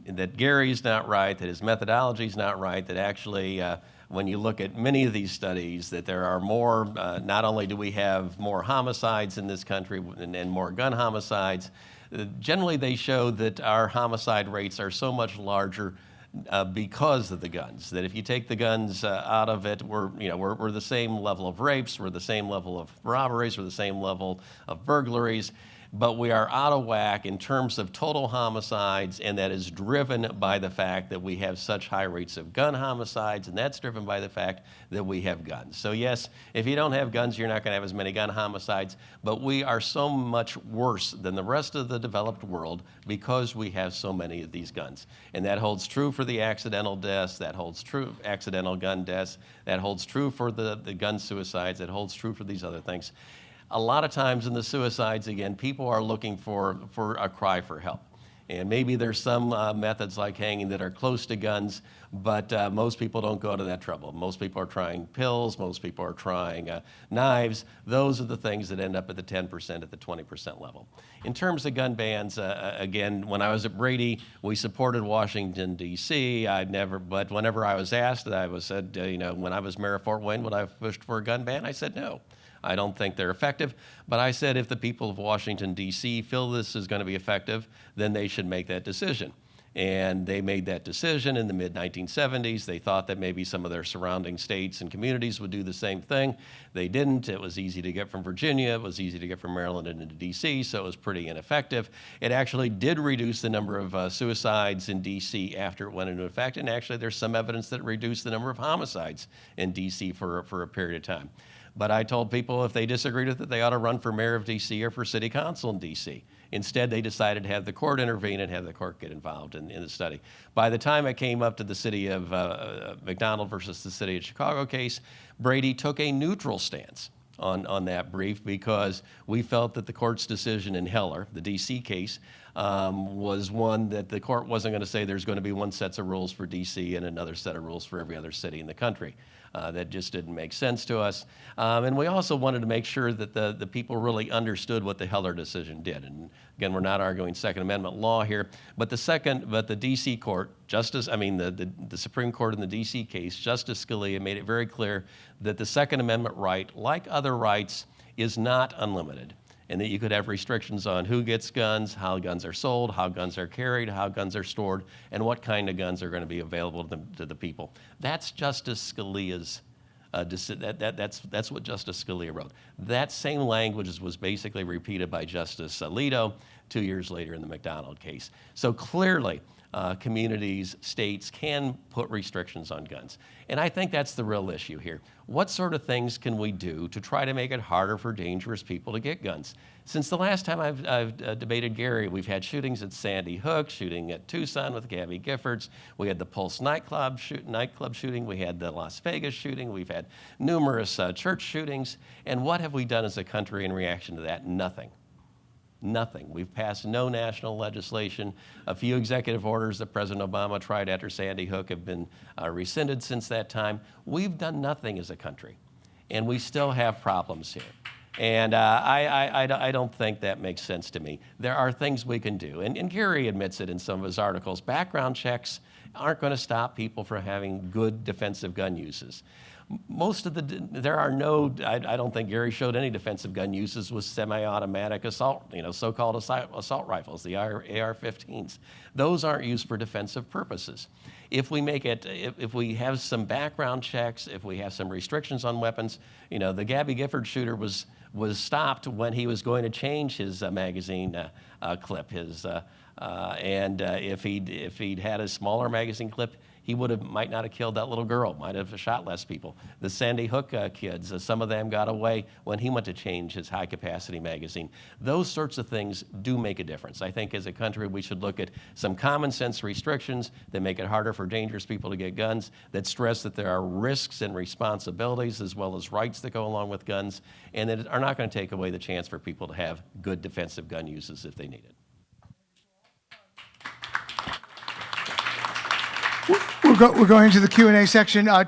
that Gary's not right, that his methodology's not right, that actually when you look at many of these studies, that there are more, not only do we have more homicides in this country and more gun homicides, generally they show that our homicide rates are so much larger because of the guns, that if you take the guns out of it, we're the same level of rapes, we're the same level of robberies, we're the same level of burglaries, but we are out of whack in terms of total homicides, and that is driven by the fact that we have such high rates of gun homicides, and that's driven by the fact that we have guns. So yes, if you don't have guns, you're not going to have as many gun homicides, but we are so much worse than the rest of the developed world because we have so many of these guns. And that holds true for the accidental deaths, that holds true accidental gun deaths, that holds true for the gun suicides, that holds true for these other things. A lot of times in the suicides, again, people are looking for a cry for help. And maybe there's some methods like hanging that are close to guns, but most people don't go to that trouble. Most people are trying pills, most people are trying knives. Those are the things that end up at the 10%, at the 20% level. In terms of gun bans, again, when I was at Brady, we supported Washington, D.C. But whenever I was asked, I was said, when I was mayor of Fort Wayne, would I have pushed for a gun ban? I said no. I don't think they're effective, but I said if the people of Washington, D.C. feel this is going to be effective, then they should make that decision. And they made that decision in the mid-1970s. They thought that maybe some of their surrounding states and communities would do the same thing. They didn't. It was easy to get from Virginia. It was easy to get from Maryland into D.C., so it was pretty ineffective. It actually did reduce the number of suicides in D.C. after it went into effect, and actually there's some evidence that it reduced the number of homicides in D.C. for a period of time. But I told people if they disagreed with it, they ought to run for mayor of D.C. or for city council in D.C. Instead, they decided to have the court intervene and have the court get involved in the study. By the time it came up to the city of McDonald versus the city of Chicago case, Brady took a neutral stance on that brief because we felt that the court's decision in Heller, the D.C. case, was one that the court wasn't going to say there's going to be one set of rules for D.C. and another set of rules for every other city in the country. That just didn't make sense to us. And we also wanted to make sure that the people really understood what the Heller decision did. And again, we're not arguing Second Amendment law here, but the D.C. court, the Supreme Court in the D.C. case, Justice Scalia made it very clear that the Second Amendment right, like other rights, is not unlimited, and that you could have restrictions on who gets guns, how guns are sold, how guns are carried, how guns are stored, and what kind of guns are going to be available to the people. That's Justice Scalia's, that's what Justice Scalia wrote. That same language was basically repeated by Justice Alito 2 years later in the McDonald case. So clearly, communities, states can put restrictions on guns. And I think that's the real issue here. What sort of things can we do to try to make it harder for dangerous people to get guns? Since the last time I've debated Gary, we've had shootings at Sandy Hook, shooting at Tucson with Gabby Giffords. We had the Pulse nightclub shooting. We had the Las Vegas shooting. We've had numerous church shootings. And what have we done as a country in reaction to that? Nothing. Nothing. We've passed no national legislation. A few executive orders that President Obama tried after Sandy Hook have been rescinded since that time. We've done nothing as a country, and we still have problems here. And I don't think that makes sense to me. There are things we can do, and Gary admits it in some of his articles. Background checks aren't going to stop people from having good defensive gun uses. I don't think Gary showed any defensive gun uses with semi-automatic assault, so-called assault rifles, the AR-15s. Those aren't used for defensive purposes. If we have some background checks, if we have some restrictions on weapons, the Gabby Gifford shooter was stopped when he was going to change his magazine clip. If he'd had a smaller magazine clip, he might not have killed that little girl, might have shot less people. The Sandy Hook kids, some of them got away when he went to change his high-capacity magazine. Those sorts of things do make a difference. I think as a country we should look at some common-sense restrictions that make it harder for dangerous people to get guns, that stress that there are risks and responsibilities as well as rights that go along with guns, and that are not going to take away the chance for people to have good defensive gun uses if they need it. We're going to the Q&A section. There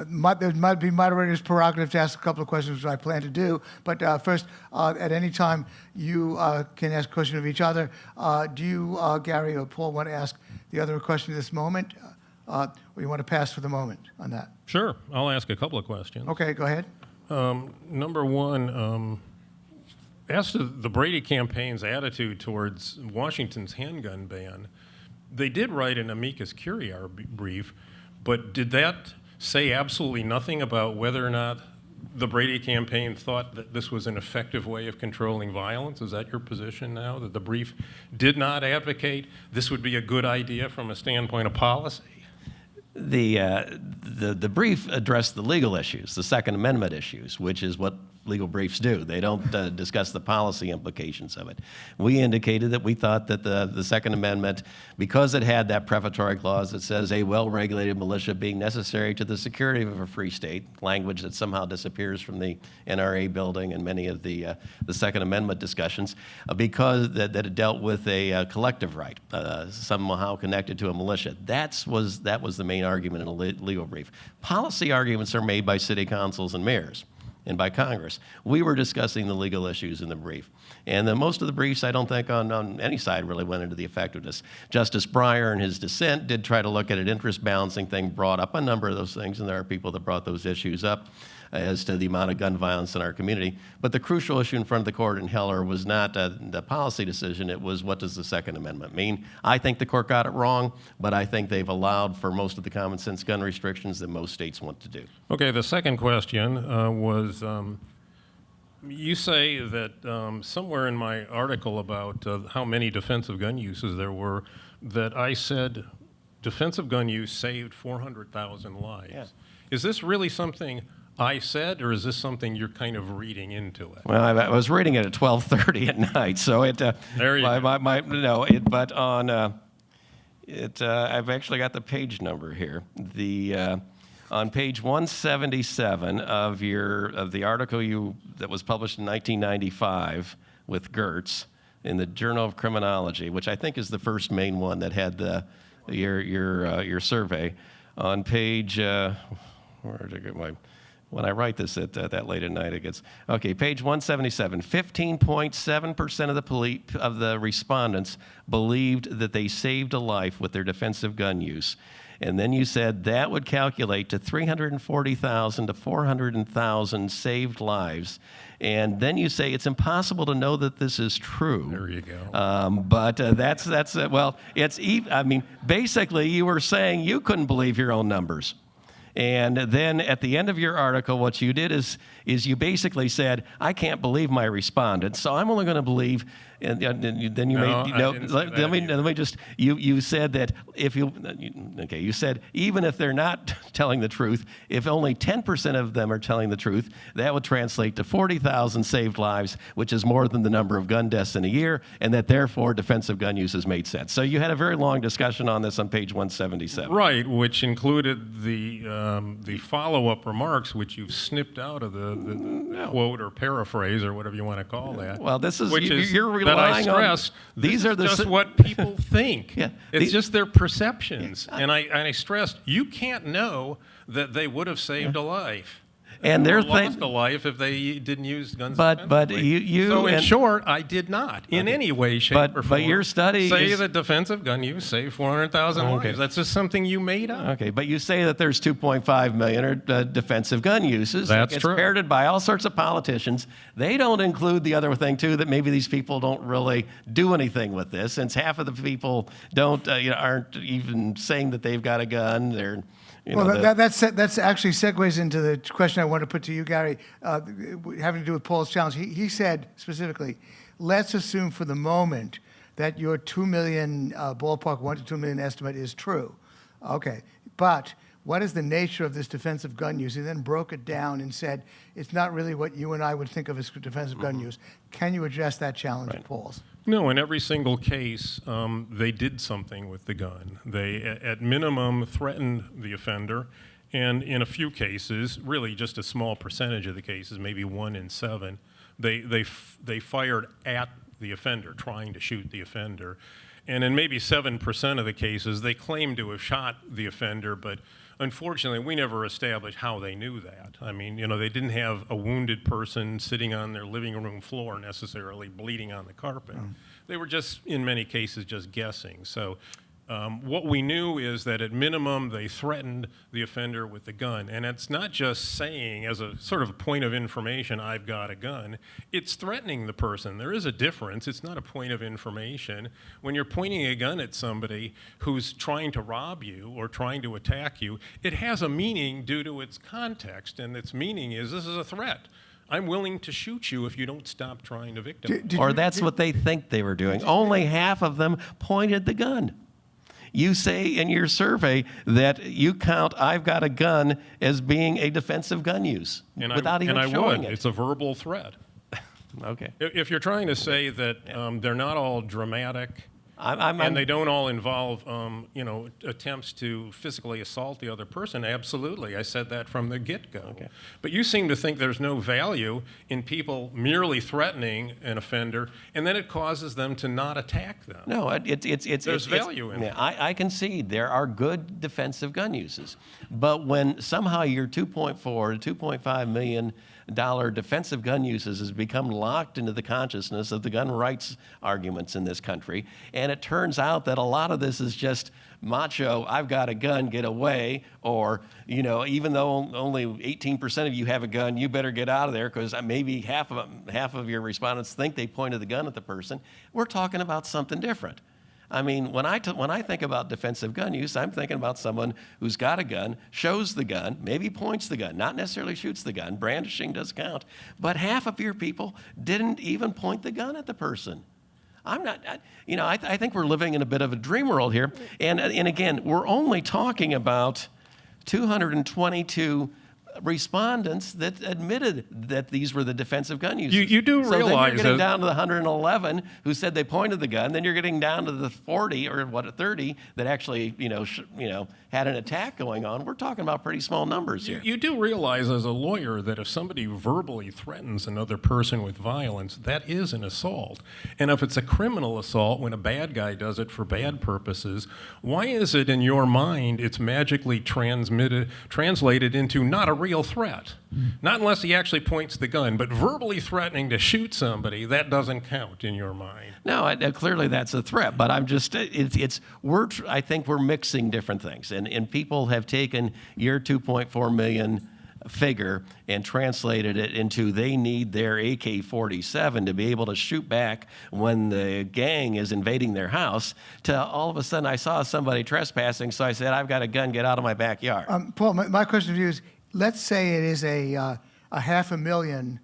might be moderator's prerogative to ask a couple of questions, which I plan to do. But first, at any time, you can ask a question of each other. Do you, Gary or Paul, want to ask the other a question at this moment? Or you want to pass for the moment on that? Sure, I'll ask a couple of questions. Okay, go ahead. Number one, as to the Brady campaign's attitude towards Washington's handgun ban, they did write an amicus curiae brief, but did that say absolutely nothing about whether or not the Brady campaign thought that this was an effective way of controlling violence? Is that your position now, that the brief did not advocate this would be a good idea from a standpoint of policy? The brief addressed the legal issues, the Second Amendment issues, which is what legal briefs do. They don't discuss the policy implications of it. We indicated that we thought that the Second Amendment, because it had that prefatory clause that says a well-regulated militia being necessary to the security of a free state, language that somehow disappears from the NRA building and many of the Second Amendment discussions, because that it dealt with a collective right, somehow connected to a militia. That was the main argument in a legal brief. Policy arguments are made by city councils and mayors and by Congress. We were discussing the legal issues in the brief. And most of the briefs, I don't think on any side really went into the effectiveness. Justice Breyer in his dissent did try to look at an interest balancing thing, brought up a number of those things, and there are people that brought those issues up as to the amount of gun violence in our community. But the crucial issue in front of the court in Heller was not the policy decision, it was what does the Second Amendment mean? I think the court got it wrong, but I think they've allowed for most of the common sense gun restrictions that most states want to do. Okay, the second question was, you say that somewhere in my article about how many defensive gun uses there were, that I said defensive gun use saved 400,000 lives. Yeah. Is this really something I said, or is this something you're kind of reading into it? Well, I was reading it at 12:30 at night, so it. There you go. But on I've actually got the page number here. On page 177 of the article that was published in 1995 with Gertz in the Journal of Criminology, which I think is the first main one that had your survey. On page where did I get my? When I write this at that late at night, it gets okay. Page 177. 15.7% of the respondents believed that they saved a life with their defensive gun use, and then you said that would calculate to 340,000 to 400,000 saved lives, and then you say it's impossible to know that this is true. There you go. But that's well, it's. I mean, basically, you were saying you couldn't believe your own numbers. And then at the end of your article, what you did is you basically said, I can't believe my respondents, so I'm only going to believe, and then you let me just, you said that you said even if they're not telling the truth, if only 10% of them are telling the truth, that would translate to 40,000 saved lives, which is more than the number of gun deaths in a year, and that therefore defensive gun use has made sense. So you had a very long discussion on this on page 177. Right, which included the follow-up remarks, which you've snipped out of the quote or paraphrase or whatever you want to call that. Well, this is which you're relying that I stress, on. These are just what people think. Yeah, it's just their perceptions, and I stressed you can't know that they would have saved a life. And they're lost a life if they didn't use guns. But you. So in short, I did not in any way, shape, or form. But your study say that defensive gun use saved 400,000 lives. That's just something you made up. Okay, but you say that there's 2.5 million defensive gun uses. That's it's true. Parroted by all sorts of politicians. They don't include the other thing too, that maybe these people don't really do anything with this, since half of the people aren't even saying that they've got a gun. They're that's actually segues into the question I want to put to you, Gary, having to do with Paul's challenge. He said specifically, let's assume for the moment that your 2 million ballpark 1 to 2 million estimate is true. Okay, but what is the nature of this defensive gun use? He then broke it down and said, it's not really what you and I would think of as defensive gun use. Can you address that challenge of Paul's? No, in every single case, they did something with the gun. They, at minimum, threatened the offender, and in a few cases, really just a small percentage of the cases, maybe 1 in 7, they fired at the offender, trying to shoot the offender. And in maybe 7% of the cases, they claimed to have shot the offender, but unfortunately, we never established how they knew that. I mean, they didn't have a wounded person sitting on their living room floor necessarily bleeding on the carpet. They were just, in many cases, just guessing. So what we knew is that at minimum, they threatened the offender with the gun. And it's not just saying as a sort of point of information, I've got a gun. It's threatening the person. There is a difference. It's not a point of information. When you're pointing a gun at somebody who's trying to rob you or trying to attack you, it has a meaning due to its context. And its meaning is this is a threat. I'm willing to shoot you if you don't stop trying to victimize. Or that's what they think they were doing. Only half of them pointed the gun. You say in your survey that you count I've got a gun as being a defensive gun use without even showing it. It's a verbal threat. Okay. If you're trying to say that they're not all dramatic and they don't all involve attempts to physically assault the other person, absolutely. I said that from the get-go. Okay. But you seem to think there's no value in people merely threatening an offender, and then it causes them to not attack them. No, there's value in it. I concede there are good defensive gun uses, but when somehow your 2.4 to 2.5 million defensive gun uses has become locked into the consciousness of the gun rights arguments in this country, and it turns out that a lot of this is just macho, I've got a gun, get away, or, even though only 18% of you have a gun, you better get out of there because maybe half of your respondents think they pointed the gun at the person. We're talking about something different. I mean, when I think about defensive gun use, I'm thinking about someone who's got a gun, shows the gun, maybe points the gun, not necessarily shoots the gun. Brandishing does count. But half of your people didn't even point the gun at the person. I think we're living in a bit of a dream world here. And again, we're only talking about 222 respondents that admitted that these were the defensive gun uses. You do so then realize you're getting that- down to the 111 who said they pointed the gun. Then you're getting down to the 40 or 30 that actually, had an attack going on. We're talking about pretty small numbers here. You do realize as a lawyer that if somebody verbally threatens another person with violence, that is an assault. And if it's a criminal assault when a bad guy does it for bad purposes, why is it in your mind it's magically translated into not a real threat? Not unless he actually points the gun, but verbally threatening to shoot somebody, that doesn't count in your mind. No, clearly that's a threat, but I'm just, I think we're mixing different things. And people have taken your 2.4 million figure and translated it into they need their AK-47 to be able to shoot back when the gang is invading their house, to all of a sudden I saw somebody trespassing, so I said, I've got a gun, get out of my backyard. Paul, my question to you is, let's say it is a $500,000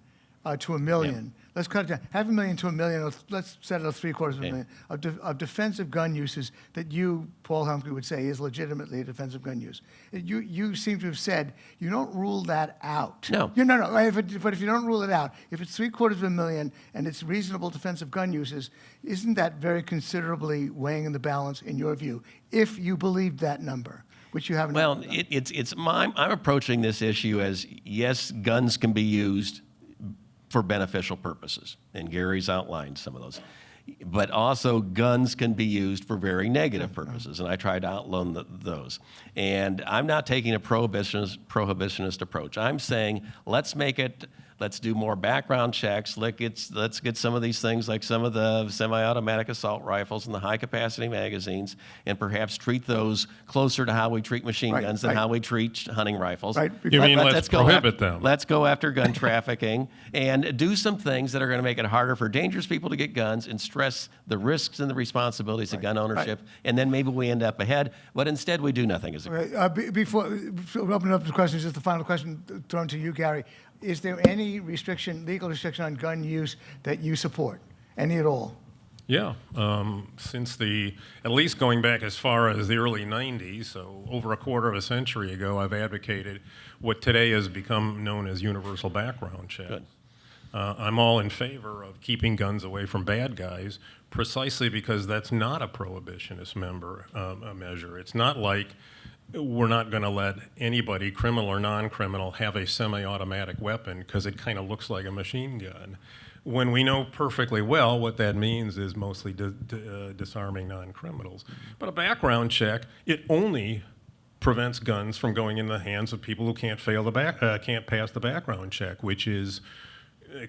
to $1 million. Let's cut it down. $500,000 to $1 million. Let's set it at $750,000 of defensive gun uses that you, Paul Helmke, would say is legitimately a defensive gun use. You seem to have said you don't rule that out. No. No. But if you don't rule it out, if it's $750,000 and it's reasonable defensive gun uses, isn't that very considerably weighing in the balance in your view? If you believe that number, which you haven't. Well, I'm approaching this issue as, yes, guns can be used for beneficial purposes, and Gary's outlined some of those. But also, guns can be used for very negative purposes, and I tried to outline those. And I'm not taking a prohibitionist approach. I'm saying, let's do more background checks. Let's get some of these things, like some of the semi-automatic assault rifles and the high-capacity magazines, and perhaps treat those closer to how we treat machine guns than how we treat hunting rifles. Right. You mean let's prohibit them? Let's go after gun trafficking and do some things that are going to make it harder for dangerous people to get guns and stress the risks and the responsibilities of gun ownership, and then maybe we end up ahead, but instead we do nothing as a group. Before we open up the questions, just the final question thrown to you, Gary. Is there any legal restriction on gun use that you support? Any at all? Yeah, since at least going back as far as the early 90s, so over a quarter of a century ago, I've advocated what today has become known as universal background check. Good. I'm all in favor of keeping guns away from bad guys, precisely because that's not a prohibitionist measure. It's not like we're not going to let anybody, criminal or non-criminal, have a semi-automatic weapon because it kind of looks like a machine gun, when we know perfectly well what that means is mostly disarming non-criminals. But a background check, it only prevents guns from going in the hands of people who can't pass the background check, which is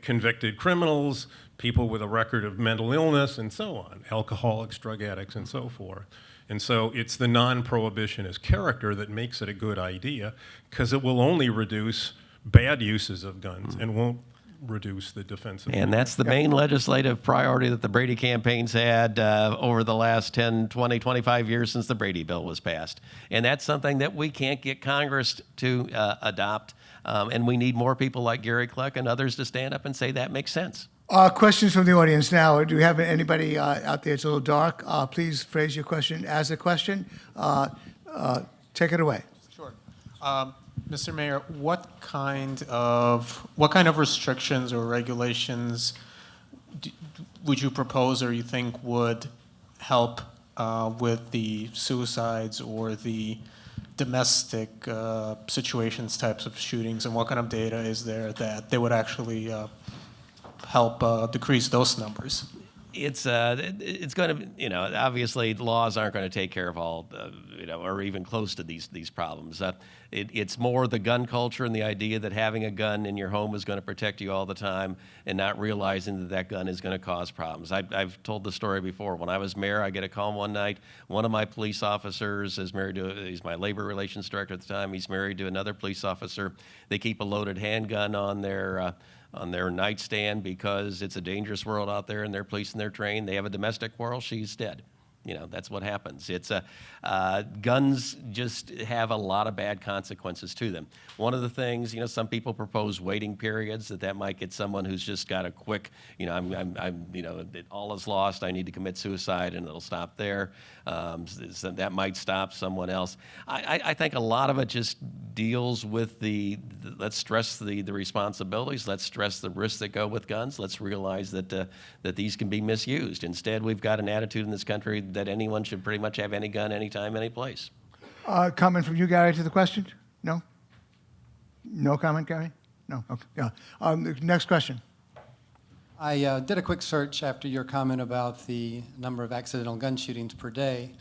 convicted criminals, people with a record of mental illness, and so on, alcoholics, drug addicts, and so forth. And so it's the non-prohibitionist character that makes it a good idea, because it will only reduce bad uses of guns and won't reduce the defensive. And that's the main legislative priority that the Brady campaign's had over the last 10, 20, 25 years since the Brady bill was passed. And that's something that we can't get Congress to adopt. And we need more people like Gary Kleck and others to stand up and say that makes sense. Questions from the audience now. Do we have anybody out there? It's a little dark. Please phrase your question as a question. Take it away. Sure. Mr. Mayor, what kind of restrictions or regulations would you propose or you think would help with the suicides or the domestic situations types of shootings, and what kind of data is there that they would actually help decrease those numbers? It's going to, obviously laws aren't going to take care of all, or even close to these problems. It's more the gun culture and the idea that having a gun in your home is going to protect you all the time, and not realizing that that gun is going to cause problems. I've told the story before. When I was mayor, I get a call one night. One of my police officers is married to, he's my labor relations director at the time. He's married to another police officer. They keep a loaded handgun on their nightstand because it's a dangerous world out there and they're policing their train. They have a domestic quarrel. She's dead. That's what happens. Guns just have a lot of bad consequences to them. One of the things, some people propose waiting periods that might get someone who's just got a quick, all is lost. I need to commit suicide, and it'll stop there. So that might stop someone else. I think a lot of it just deals with let's stress the responsibilities. Let's stress the risks that go with guns. Let's realize that these can be misused. Instead, we've got an attitude in this country that anyone should pretty much have any gun, anytime, any place. Comment from you, Gary, to the question? No? No comment, Gary? No? Okay. Yeah. Next question. I did a quick search after your comment about the number of accidental gun shootings per day.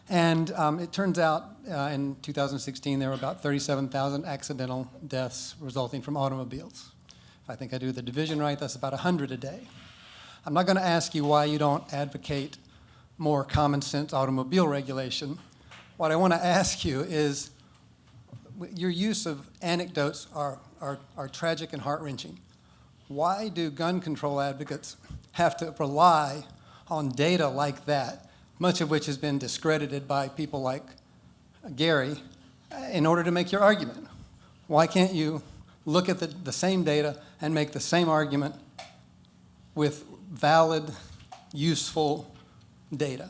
And it turns out in 2016 there were about 37,000 accidental deaths resulting from automobiles. If I think I do the division right, that's about 100 a day. I'm not going to ask you why you don't advocate more common sense automobile regulation. What I want to ask you is, your use of anecdotes are tragic and heart-wrenching. Why do gun control advocates have to rely on data like that, much of which has been discredited by people like Gary, in order to make your argument? Why can't you look at the same data and make the same argument with valid, useful data?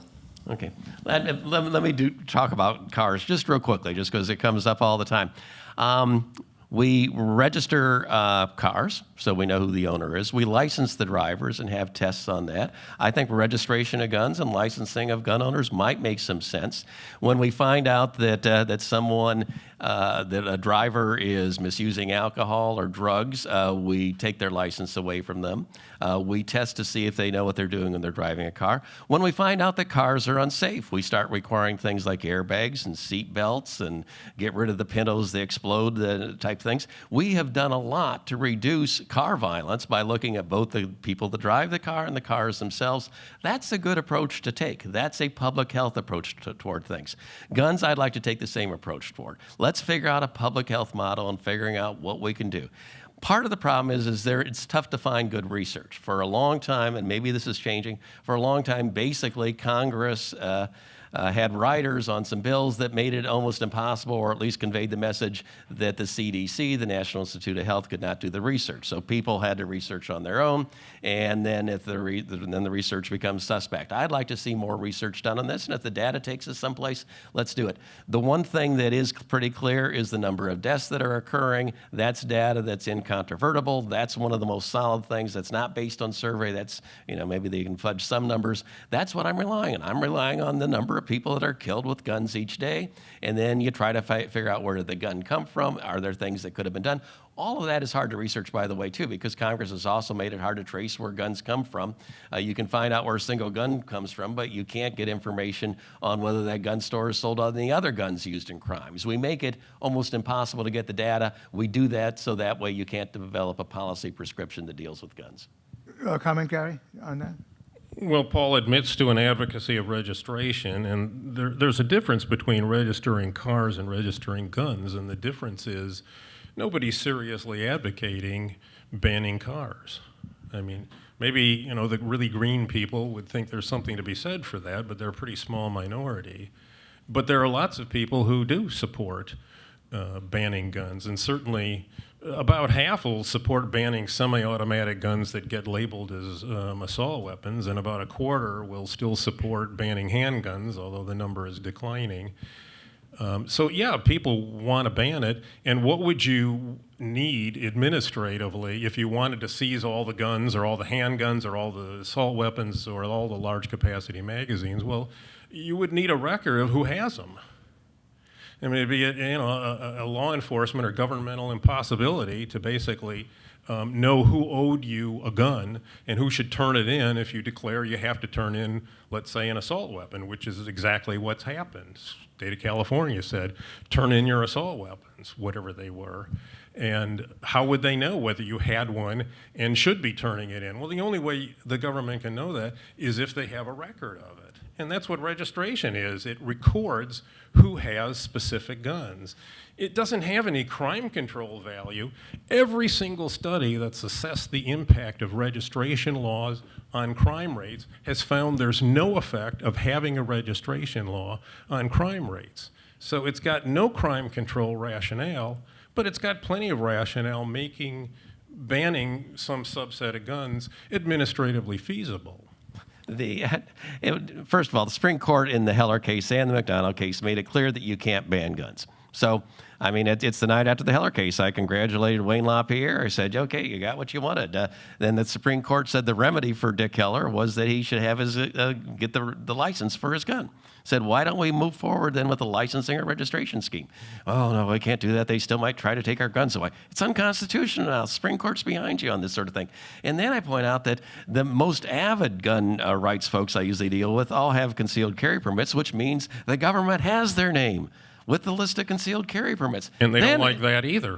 Okay. Let me talk about cars just real quickly, just because it comes up all the time. We register cars, so we know who the owner is. We license the drivers and have tests on that. I think registration of guns and licensing of gun owners might make some sense. When we find out that that a driver is misusing alcohol or drugs, we take their license away from them. We test to see if they know what they're doing when they're driving a car. When we find out that cars are unsafe, we start requiring things like airbags and seat belts and get rid of the pintos that explode type things. We have done a lot to reduce car violence by looking at both the people that drive the car and the cars themselves. That's a good approach to take. That's a public health approach toward things. Guns, I'd like to take the same approach toward. Let's figure out a public health model and figuring out what we can do. Part of the problem is it's tough to find good research. For a long time, and maybe this is changing, for a long time, basically Congress had riders on some bills that made it almost impossible, or at least conveyed the message that the CDC, the National Institute of Health, could not do the research. So people had to research on their own, and then then the research becomes suspect. I'd like to see more research done on this, and if the data takes us someplace, let's do it. The one thing that is pretty clear is the number of deaths that are occurring. That's data that's incontrovertible. That's one of the most solid things. That's not based on survey. That's, maybe they can fudge some numbers. That's what I'm relying on. I'm relying on the number of people that are killed with guns each day, and then you try to figure out where did the gun come from. Are there things that could have been done? All of that is hard to research, by the way, too, because Congress has also made it hard to trace where guns come from. You can find out where a single gun comes from, but you can't get information on whether that gun store is sold on the other guns used in crimes. We make it almost impossible to get the data. We do that so that way you can't develop a policy prescription that deals with guns. Comment, Gary, on that? Well, Paul admits to an advocacy of registration, and there's a difference between registering cars and registering guns, and the difference is nobody's seriously advocating banning cars. I mean, maybe, the really green people would think there's something to be said for that, but they're a pretty small minority. But there are lots of people who do support banning guns, and certainly about half will support banning semi-automatic guns that get labeled as assault weapons, and about a quarter will still support banning handguns, although the number is declining. So yeah, people want to ban it, and what would you need administratively if you wanted to seize all the guns or all the handguns or all the assault weapons or all the large capacity magazines? Well, you would need a record of who has them. I mean, it'd be a law enforcement or governmental impossibility to basically know who owed you a gun and who should turn it in if you declare you have to turn in, let's say, an assault weapon, which is exactly what's happened. State of California said, turn in your assault weapons, whatever they were. And how would they know whether you had one and should be turning it in? Well, the only way the government can know that is if they have a record of it. And that's what registration is. It records who has specific guns. It doesn't have any crime control value. Every single study that's assessed the impact of registration laws on crime rates has found there's no effect of having a registration law on crime rates. So it's got no crime control rationale, but it's got plenty of rationale banning some subset of guns administratively feasible. First of all, the Supreme Court in the Heller case and the McDonald case made it clear that you can't ban guns. So, I mean, it's the night after the Heller case. I congratulated Wayne LaPierre. I said, okay, you got what you wanted. Then the Supreme Court said the remedy for Dick Heller was that he should have his get the license for his gun. Said, why don't we move forward then with a licensing or registration scheme? Oh, no, we can't do that. They still might try to take our guns away. It's unconstitutional now. Supreme Court's behind you on this sort of thing. And then I point out that the most avid gun rights folks I usually deal with all have concealed carry permits, which means the government has their name with the list of concealed carry permits. And they don't like that either.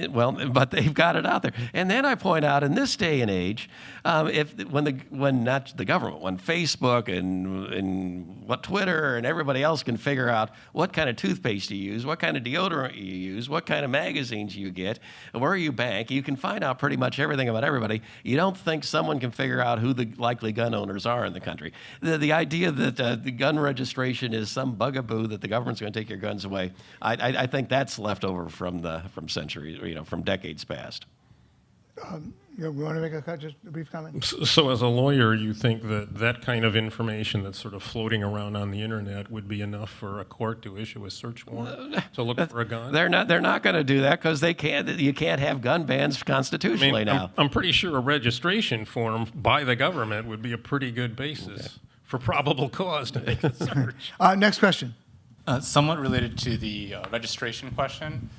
Well, but they've got it out there. And then I point out, in this day and age, when not the government, when Facebook and what Twitter and everybody else can figure out what kind of toothpaste you use, what kind of deodorant you use, what kind of magazines you get, where you bank, you can find out pretty much everything about everybody. You don't think someone can figure out who the likely gun owners are in the country. The idea that the gun registration is some bugaboo that the government's going to take your guns away, I think that's left over from centuries, from decades past. We want to make just a brief comment? So as a lawyer, you think that kind of information that's sort of floating around on the internet would be enough for a court to issue a search warrant to look for a gun? They're not going to do that because you can't have gun bans constitutionally now. I'm pretty sure a registration form by the government would be a pretty good basis for probable cause to make a search. Next question. Somewhat related to the registration question,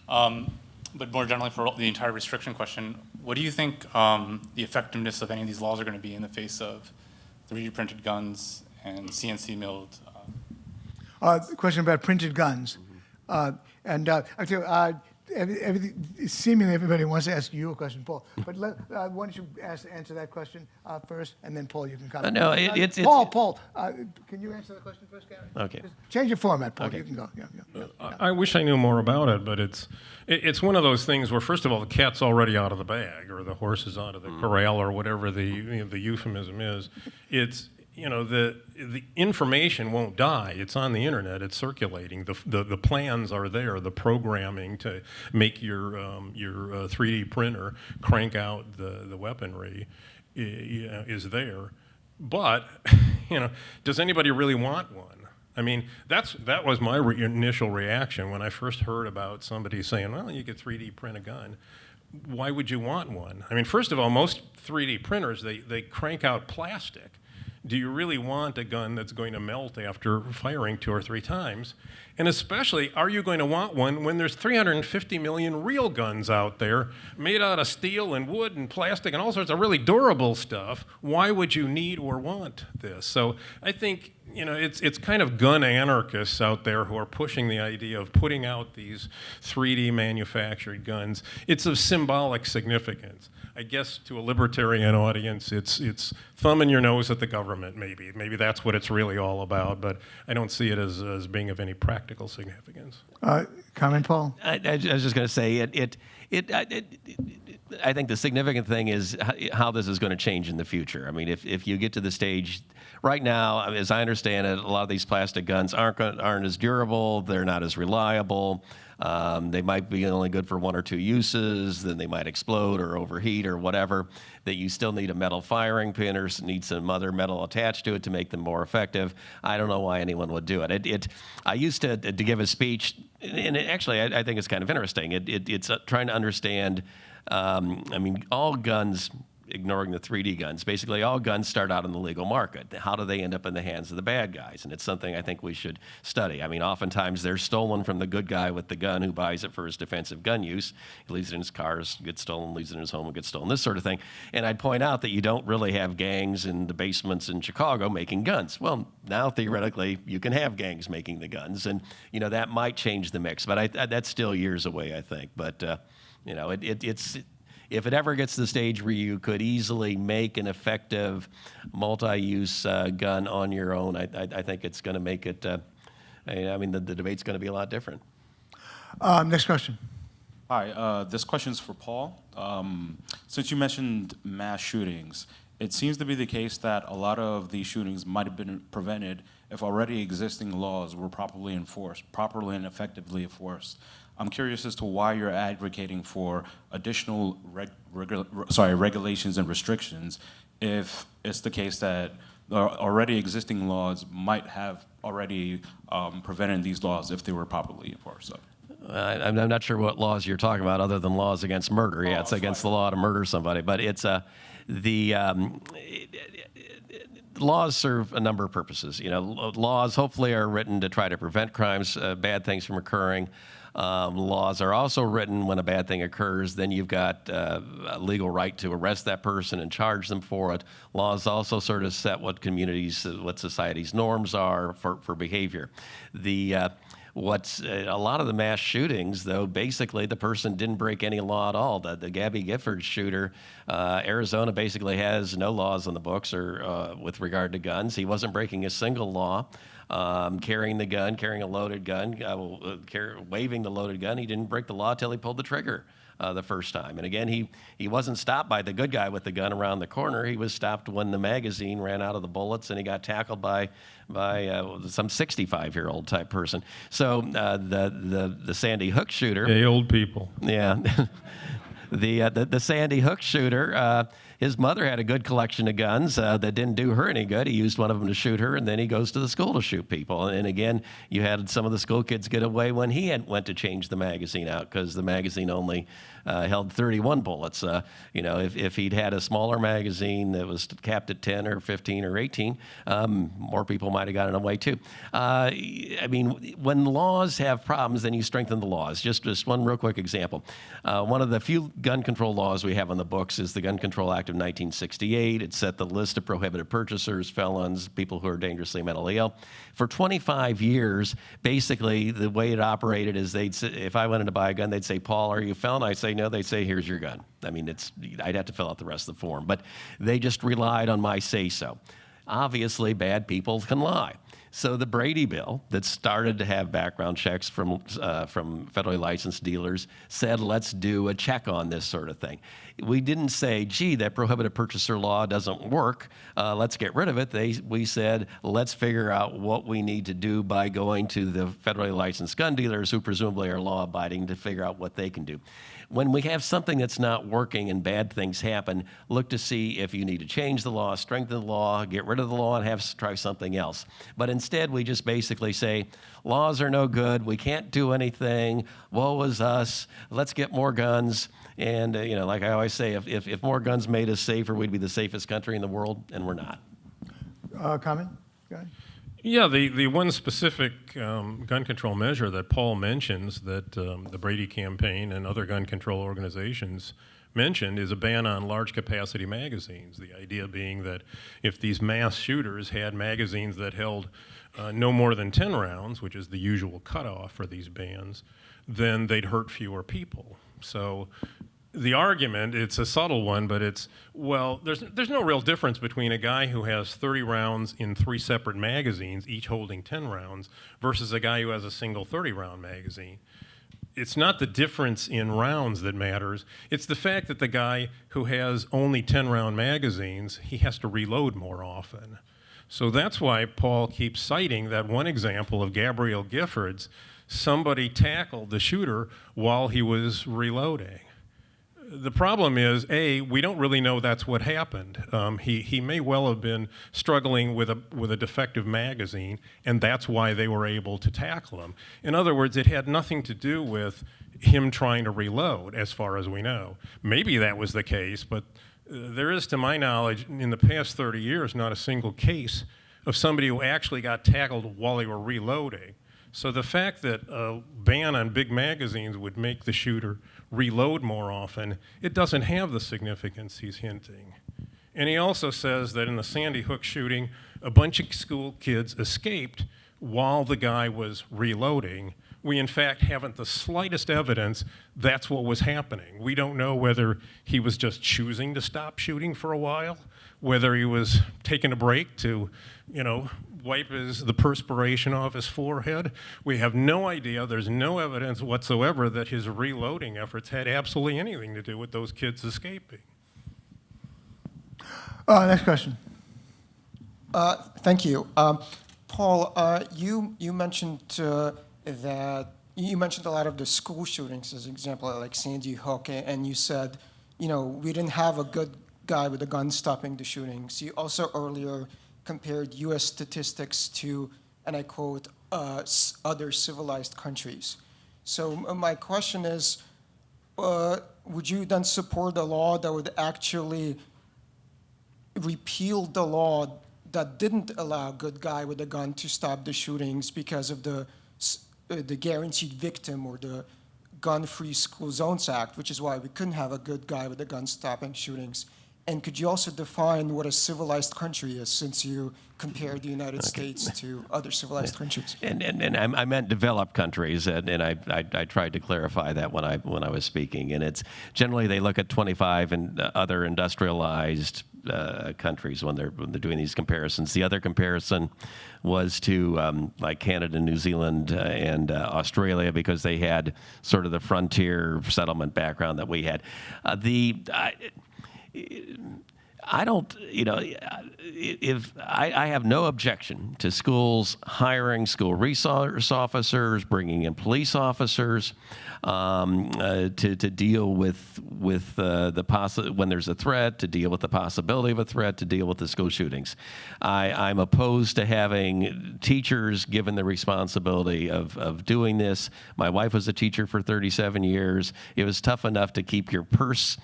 but more generally for the entire restriction question, what do you think the effectiveness of any of these laws are going to be in the face of 3D printed guns and CNC milled? The question about printed guns. I tell you, seemingly everybody wants to ask you a question, Paul. But why don't you answer that question first, and then Paul, you can comment. No, it's Paul. Can you answer the question first, Gary? Okay. Just change your format, Paul. Okay. You can go. Yeah. I wish I knew more about it, but it's one of those things where, first of all, the cat's already out of the bag, or the horse is out of the corral, or whatever the euphemism is. It's the information won't die. It's on the internet. It's circulating. The plans are there. The programming to make your 3D printer crank out the weaponry is there. But does anybody really want one? I mean, that was my initial reaction when I first heard about somebody saying, well, you could 3D print a gun. Why would you want one? I mean, first of all, most 3D printers, they crank out plastic. Do you really want a gun that's going to melt after firing 2 or 3 times? And especially, are you going to want one when there's 350 million real guns out there made out of steel and wood and plastic and all sorts of really durable stuff? Why would you need or want this? So I think it's kind of gun anarchists out there who are pushing the idea of putting out these 3D manufactured guns. It's of symbolic significance. I guess to a libertarian audience, it's thumbing your nose at the government, maybe. Maybe that's what it's really all about, but I don't see it as being of any practical significance. Comment, Paul? I was just going to say, I think the significant thing is how this is going to change in the future. I mean, if you get to the stage, right now, as I understand it, a lot of these plastic guns aren't as durable, they're not as reliable. They might be only good for 1 or 2 uses, then they might explode or overheat or whatever, that you still need a metal firing pin or need some other metal attached to it to make them more effective. I don't know why anyone would do it. I used to give a speech, and I think it's kind of interesting. It's trying to understand, all guns, ignoring the 3D guns, basically all guns start out in the legal market. How do they end up in the hands of the bad guys? And it's something I think we should study. I mean, oftentimes they're stolen from the good guy with the gun who buys it for his defensive gun use. He leaves it in his cars, gets stolen, leaves it in his home, and gets stolen, this sort of thing. And I'd point out that you don't really have gangs in the basements in Chicago making guns. Well, now theoretically you can have gangs making the guns, and that might change the mix. But that's still years away, I think. But it's if it ever gets to the stage where you could easily make an effective multi-use gun on your own, I think it's going to make it, I mean, the debate's going to be a lot different. Next question. Hi, this question is for Paul. Since you mentioned mass shootings, it seems to be the case that a lot of these shootings might have been prevented if already existing laws were properly and effectively enforced. I'm curious as to why you're advocating for additional regulations and restrictions if it's the case that the already existing laws might have already prevented these laws if they were properly enforced. So. I'm not sure what laws you're talking about other than laws against murder. Yeah, it's against the law to murder somebody, but it's laws serve a number of purposes. You know, laws hopefully are written to try to prevent crimes, bad things from occurring. Laws are also written when a bad thing occurs, then you've got a legal right to arrest that person and charge them for it. Laws also set what communities, what society's norms are for behavior. A lot of the mass shootings, though, basically the person didn't break any law at all. The Gabby Giffords shooter, Arizona basically has no laws on the books or with regard to guns. He wasn't breaking a single law. Carrying the gun, carrying a loaded gun, waving the loaded gun, he didn't break the law till he pulled the trigger the first time. And again, he wasn't stopped by the good guy with the gun around the corner. He was stopped when the magazine ran out of the bullets, and he got tackled by some 65-year-old type person. So the Sandy Hook shooter. Hey, old people. Yeah. The Sandy Hook shooter, his mother had a good collection of guns that didn't do her any good. He used one of them to shoot her, and then he goes to the school to shoot people. And again, you had some of the school kids get away when he went to change the magazine out because the magazine only held 31 bullets. If he'd had a smaller magazine that was capped at 10 or 15 or 18, more people might have gotten away too. I mean, when laws have problems, then you strengthen the laws. Just one real quick example. One of the few gun control laws we have on the books is the Gun Control Act of 1968. It set the list of prohibited purchasers, felons, people who are dangerously mentally ill. For 25 years, basically, the way it operated is if I wanted to buy a gun, they'd say, Paul, are you a felon? I'd say, no. They'd say, here's your gun. I mean, I'd have to fill out the rest of the form. But they just relied on my say-so. Obviously, bad people can lie. So the Brady bill that started to have background checks from federally licensed dealers said, let's do a check on this sort of thing. We didn't say, gee, that prohibited purchaser law doesn't work. Let's get rid of it. We said, let's figure out what we need to do by going to the federally licensed gun dealers who presumably are law-abiding to figure out what they can do. When we have something that's not working and bad things happen, look to see if you need to change the law, strengthen the law, get rid of the law, and try something else. But instead, we just basically say, laws are no good, we can't do anything, woe is us, let's get more guns. And, like I always say, if more guns made us safer, we'd be the safest country in the world, and we're not. Comment? Go ahead. Yeah, the one specific gun control measure that Paul mentions that the Brady Campaign and other gun control organizations mentioned is a ban on large capacity magazines. The idea being that if these mass shooters had magazines that held no more than 10 rounds, which is the usual cutoff for these bans, then they'd hurt fewer people. So the argument, it's a subtle one, but it's, well, there's no real difference between a guy who has 30 rounds in 3 separate magazines, each holding 10 rounds, versus a guy who has a single 30-round magazine. It's not the difference in rounds that matters. It's the fact that the guy who has only 10-round magazines, he has to reload more often. So that's why Paul keeps citing that one example of Gabrielle Giffords. Somebody tackled the shooter while he was reloading. The problem is, we don't really know that's what happened. He may well have been struggling with a defective magazine, and that's why they were able to tackle him. In other words, it had nothing to do with him trying to reload, as far as we know. Maybe that was the case, but there is, to my knowledge, in the past 30 years, not a single case of somebody who actually got tackled while they were reloading. So the fact that a ban on big magazines would make the shooter reload more often, it doesn't have the significance he's hinting. And he also says that in the Sandy Hook shooting, a bunch of school kids escaped while the guy was reloading, we in fact haven't the slightest evidence that's what was happening. We don't know whether he was just choosing to stop shooting for a while, whether he was taking a break to, wipe the perspiration off his forehead. We have no idea. There's no evidence whatsoever that his reloading efforts had absolutely anything to do with those kids escaping. Next question. Thank you. Paul, you mentioned that you mentioned a lot of the school shootings as an example, like Sandy Hook, and you said, we didn't have a good guy with a gun stopping the shootings. You also earlier compared U.S. statistics to, and I quote, other civilized countries. So my question is, would you then support a law that would actually repeal the law that didn't allow a good guy with a gun to stop the shootings because of the guaranteed victim or the Gun-Free School Zones Act, which is why we couldn't have a good guy with a gun stopping shootings? And could you also define what a civilized country is, since you compare the United States to other civilized countries? And I meant developed countries, and I tried to clarify that when I was speaking. And it's generally they look at 25 and other industrialized countries when they're doing these comparisons. The other comparison was to like Canada, New Zealand, and Australia, because they had sort of the frontier settlement background that we had. I don't, if I have no objection to schools hiring school resource officers, bringing in police officers to deal with when there's a threat, to deal with the possibility of a threat, to deal with the school shootings. I'm opposed to having teachers given the responsibility of doing this. My wife was a teacher for 37 years. It was tough enough to keep your purse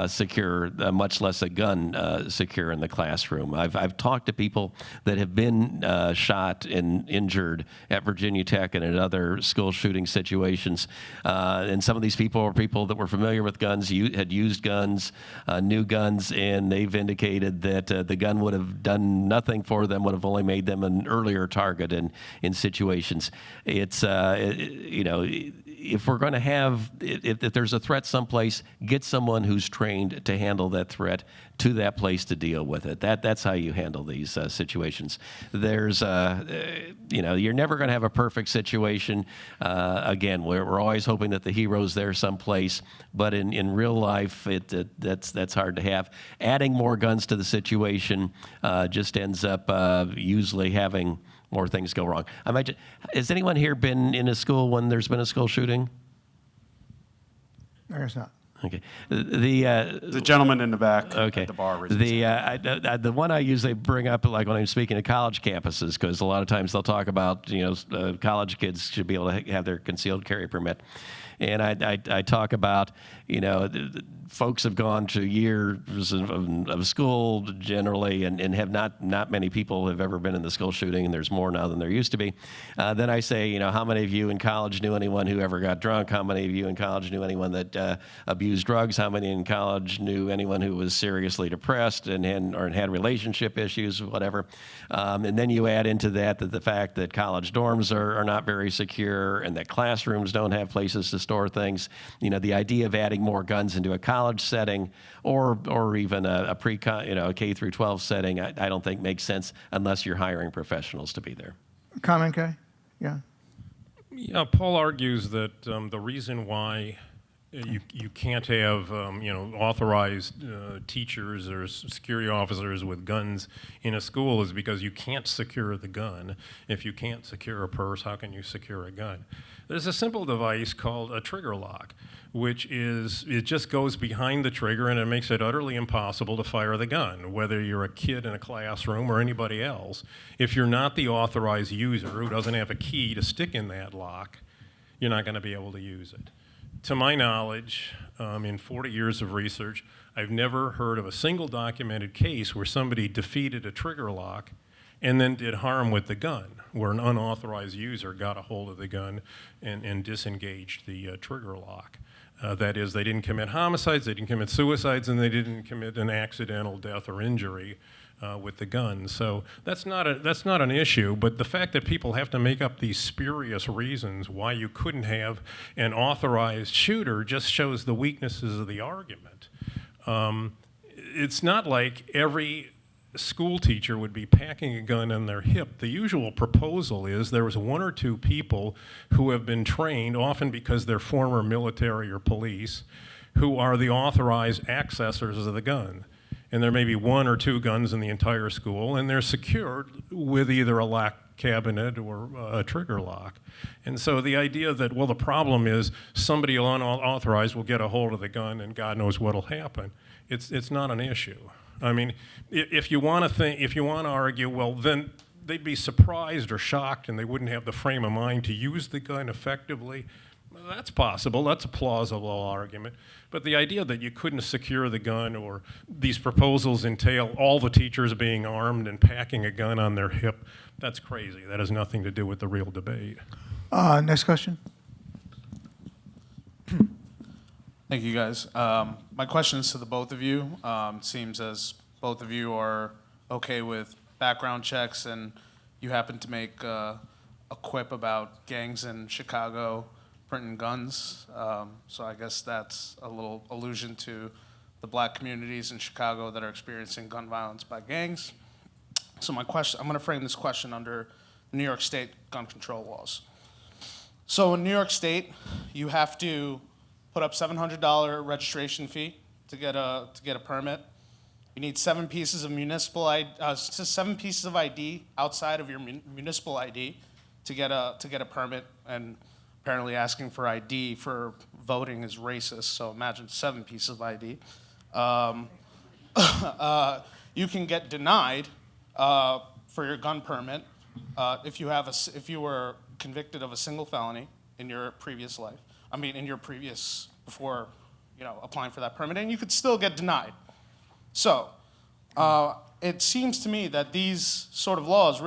secure, much less a gun secure in the classroom. I've talked to people that have been shot and injured at Virginia Tech and in other school shooting situations. And some of these people were people that were familiar with guns, had used guns, knew guns, and they've indicated that the gun would have done nothing for them, would have only made them an earlier target in situations. It's, if we're going to have, if there's a threat someplace, get someone who's trained to handle that threat to that place to deal with it. That's how you handle these situations. There's, you're never going to have a perfect situation. Again, we're always hoping that the hero's there someplace, but in real life, that's hard to have. Adding more guns to the situation just ends up usually having more things go wrong. Has anyone here been in a school when there's been a school shooting? I guess not. Okay. The gentleman in the back okay. at the bar. The one I usually bring up, like when I'm speaking at college campuses, because a lot of times they'll talk about, college kids should be able to have their concealed carry permit. And I talk about, folks have gone to years of school generally and have not many people have ever been in the school shooting, and there's more now than there used to be. Then I say, how many of you in college knew anyone who ever got drunk? How many of you in college knew anyone that abused drugs? How many in college knew anyone who was seriously depressed and had relationship issues, whatever? And then you add into that the fact that college dorms are not very secure and that classrooms don't have places to store things. The idea of adding more guns into a college setting or even a a K through 12 setting, I don't think makes sense unless you're hiring professionals to be there. Comment, Kay? Yeah. Yeah, Paul argues that the reason why you can't have authorized teachers or security officers with guns in a school is because you can't secure the gun. If you can't secure a purse, how can you secure a gun? There's a simple device called a trigger lock, which it just goes behind the trigger and it makes it utterly impossible to fire the gun, whether you're a kid in a classroom or anybody else. If you're not the authorized user who doesn't have a key to stick in that lock, you're not going to be able to use it. To my knowledge, in 40 years of research, I've never heard of a single documented case where somebody defeated a trigger lock and then did harm with the gun, where an unauthorized user got a hold of the gun and disengaged the trigger lock. That is, they didn't commit homicides, they didn't commit suicides, and they didn't commit an accidental death or injury with the gun. So that's not an issue, but the fact that people have to make up these spurious reasons why you couldn't have an authorized shooter just shows the weaknesses of the argument. It's not like every school teacher would be packing a gun on their hip. The usual proposal is there was one or two people who have been trained, often because they're former military or police, who are the authorized accessors of the gun. And there may be one or two guns in the entire school, and they're secured with either a lock cabinet or a trigger lock. And so the idea that, well, the problem is somebody unauthorized will get a hold of the gun and God knows what'll happen, it's not an issue. I mean, if you want to argue, well, then they'd be surprised or shocked and they wouldn't have the frame of mind to use the gun effectively. Well, that's possible. That's a plausible argument. But the idea that you couldn't secure the gun, or these proposals entail all the teachers being armed and packing a gun on their hip, that's crazy. That has nothing to do with the real debate. Next question. Thank you, guys. My question is to the both of you. Seems as both of you are okay with background checks, and you happen to make a quip about gangs in Chicago printing guns. So I guess that's a little allusion to the black communities in Chicago that are experiencing gun violence by gangs. So my question, I'm going to frame this question under New York State gun control laws. So in New York State, you have to put up $700 registration fee to get a permit. You need 7 pieces of seven pieces of ID outside of your municipal ID to get a permit. And apparently asking for ID for voting is racist. So imagine 7 pieces of ID. You can get denied for your gun permit if you were convicted of a single felony in your previous life. Before, applying for that permit, and you could still get denied. So, it seems to me that these sort of laws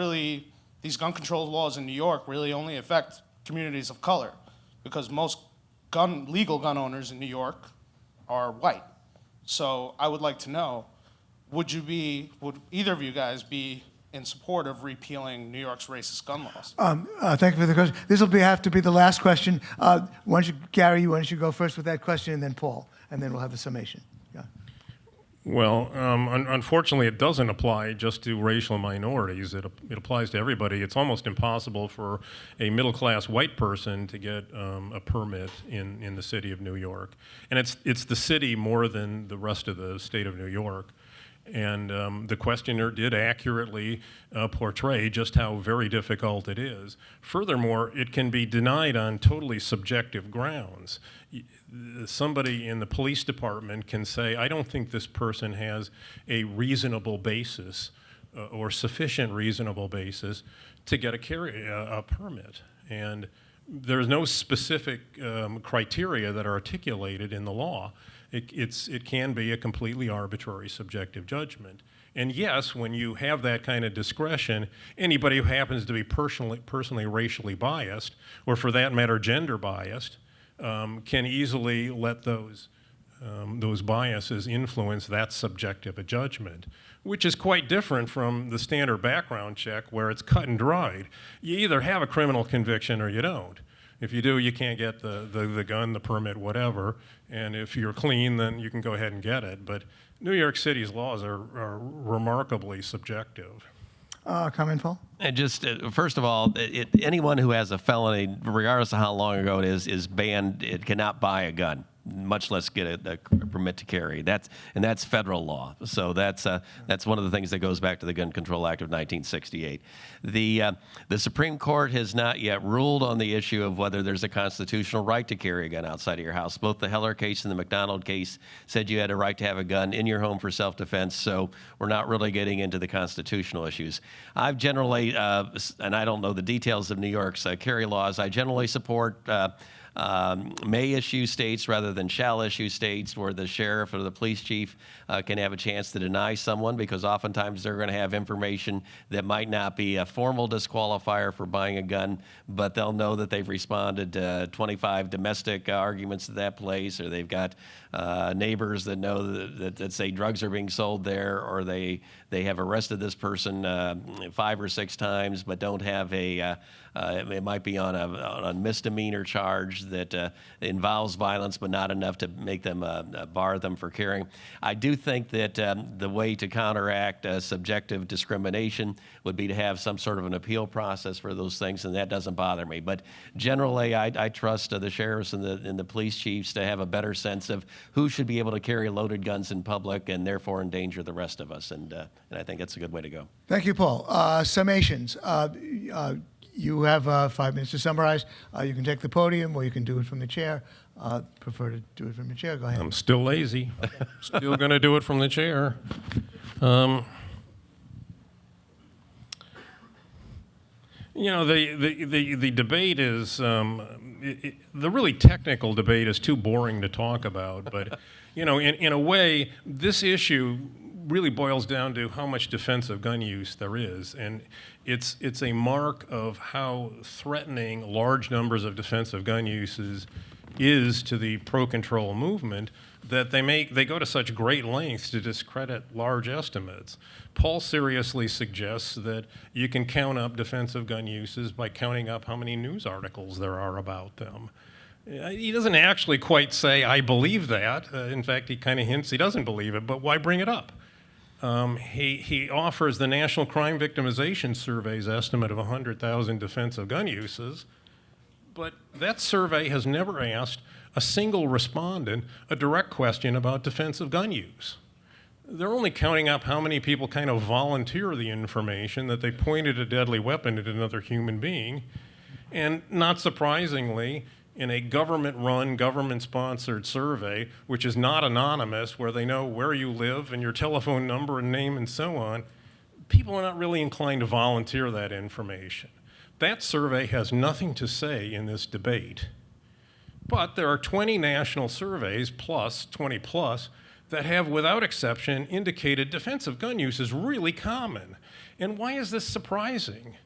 these gun control laws in New York really only affect communities of color, because most legal gun owners in New York are white. So, I would like to know, would either of you guys be in support of repealing New York's racist gun laws? Thank you for the question. This will have to be the last question. Gary, why don't you go first with that question, and then Paul, and then we'll have the summation. Yeah. Well, unfortunately, it doesn't apply just to racial minorities. It applies to everybody. It's almost impossible for a middle-class white person to get a permit in the city of New York. And it's the city more than the rest of the state of New York. And the questioner did accurately portray just how very difficult it is. Furthermore, it can be denied on totally subjective grounds. Somebody in the police department can say, I don't think this person has a reasonable basis or sufficient reasonable basis to get a permit. And there's no specific criteria that are articulated in the law. It can be a completely arbitrary subjective judgment. And yes, when you have that kind of discretion, anybody who happens to be personally racially biased, or for that matter, gender biased, can easily let those biases influence that subjective judgment, which is quite different from the standard background check where it's cut and dried. You either have a criminal conviction or you don't. If you do, you can't get the gun, the permit, whatever. And if you're clean, then you can go ahead and get it. But New York City's laws are remarkably subjective. Comment, Paul? And just first of all, anyone who has a felony, regardless of how long ago it is banned. It cannot buy a gun, much less get a permit to carry. That's federal law. So that's one of the things that goes back to the Gun Control Act of 1968. The Supreme Court has not yet ruled on the issue of whether there's a constitutional right to carry a gun outside of your house. Both the Heller case and the McDonald case said you had a right to have a gun in your home for self-defense. So we're not really getting into the constitutional issues. I've generally, and I don't know the details of New York's carry laws, I generally support may issue states rather than shall issue states, where the sheriff or the police chief can have a chance to deny someone, because oftentimes they're going to have information that might not be a formal disqualifier for buying a gun, but they'll know that they've responded to 25 domestic arguments at that place, or they've got neighbors that know that say drugs are being sold there, or they have arrested this person 5 or 6 times, but don't have it might be on a misdemeanor charge that involves violence, but not enough to make them bar them for carrying. I do think that the way to counteract subjective discrimination would be to have some sort of an appeal process for those things, and that doesn't bother me. But generally, I trust the sheriffs and the police chiefs to have a better sense of who should be able to carry loaded guns in public and therefore endanger the rest of us, and I think that's a good way to go. Thank you, Paul. Summations. You have 5 minutes to summarize. You can take the podium, or you can do it from the chair. Prefer to do it from the chair. Go ahead. I'm still lazy. Still going to do it from the chair. You know, the debate is, the really technical debate is too boring to talk about. But, you know, in a way, this issue really boils down to how much defensive gun use there is. And it's a mark of how threatening large numbers of defensive gun uses is to the pro-control movement, that they go to such great lengths to discredit large estimates. Paul seriously suggests that you can count up defensive gun uses by counting up how many news articles there are about them. He doesn't actually quite say, I believe that. In fact, he kind of hints he doesn't believe it, but why bring it up? He offers the National Crime Victimization Survey's estimate of 100,000 defensive gun uses, but that survey has never asked a single respondent a direct question about defensive gun use. They're only counting up how many people kind of volunteer the information that they pointed a deadly weapon at another human being. And not surprisingly, in a government-run, government-sponsored survey, which is not anonymous, where they know where you live and your telephone number and name and so on, people are not really inclined to volunteer that information. That survey has nothing to say in this debate. But there are 20 national surveys, plus 20 plus, that have, without exception, indicated defensive gun use is really common. And why is this surprising?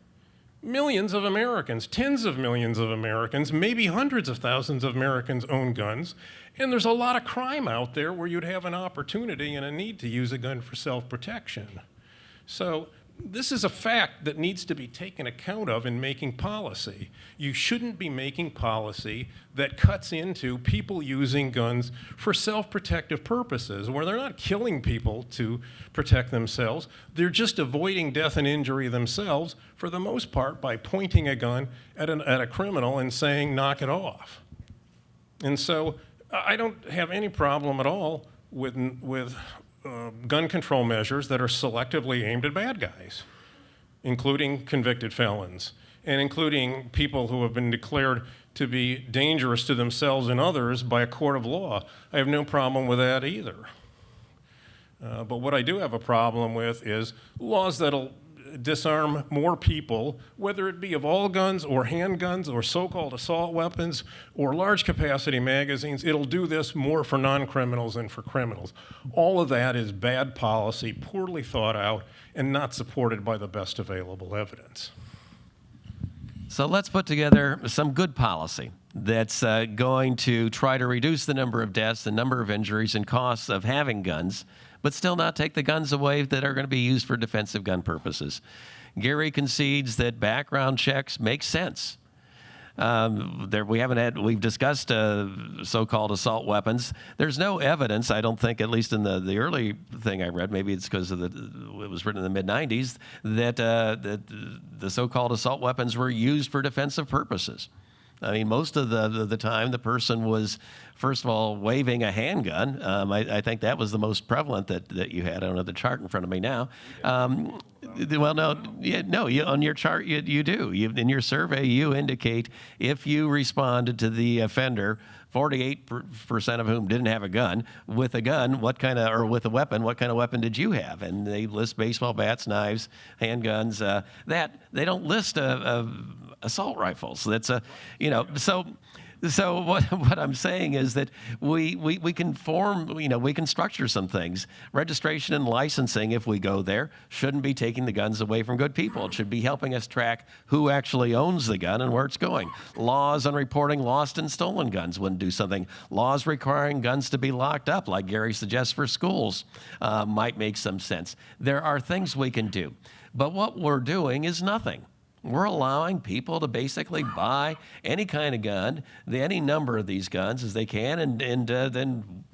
Millions of Americans, tens of millions of Americans, maybe hundreds of thousands of Americans own guns, and there's a lot of crime out there where you'd have an opportunity and a need to use a gun for self-protection. So this is a fact that needs to be taken account of in making policy. You shouldn't be making policy that cuts into people using guns for self-protective purposes, where they're not killing people to protect themselves. They're just avoiding death and injury themselves, for the most part, by pointing a gun at a criminal and saying, knock it off. And so I don't have any problem at all with gun control measures that are selectively aimed at bad guys, including convicted felons, and including people who have been declared to be dangerous to themselves and others by a court of law. I have no problem with that either. But what I do have a problem with is laws that'll disarm more people, whether it be of all guns or handguns or so-called assault weapons or large capacity magazines. It'll do this more for non-criminals than for criminals. All of that is bad policy, poorly thought out, and not supported by the best available evidence. So let's put together some good policy that's going to try to reduce the number of deaths, the number of injuries, and costs of having guns, but still not take the guns away that are going to be used for defensive gun purposes. Gary concedes that background checks make sense. We've discussed so-called assault weapons. There's no evidence, I don't think, at least in the early thing I read, maybe it's because it was written in the mid-90s, that the so-called assault weapons were used for defensive purposes. I mean, most of the time, the person was, first of all, waving a handgun. I think that was the most prevalent that you had. I don't have the chart in front of me now. Well, on your chart, you do. In your survey, you indicate if you responded to the offender, 48% of whom didn't have a gun. With a gun, with a weapon, what kind of weapon did you have? And they list baseball bats, knives, handguns. That they don't list assault rifles. That's so So what I'm saying is that we can form, we can structure some things. Registration and licensing, if we go there, shouldn't be taking the guns away from good people. It should be helping us track who actually owns the gun and where it's going. Laws on reporting lost and stolen guns wouldn't do something. Laws requiring guns to be locked up, like Gary suggests for schools, might make some sense. There are things we can do. But what we're doing is nothing. We're allowing people to basically buy any kind of gun, any number of these guns as they can, and then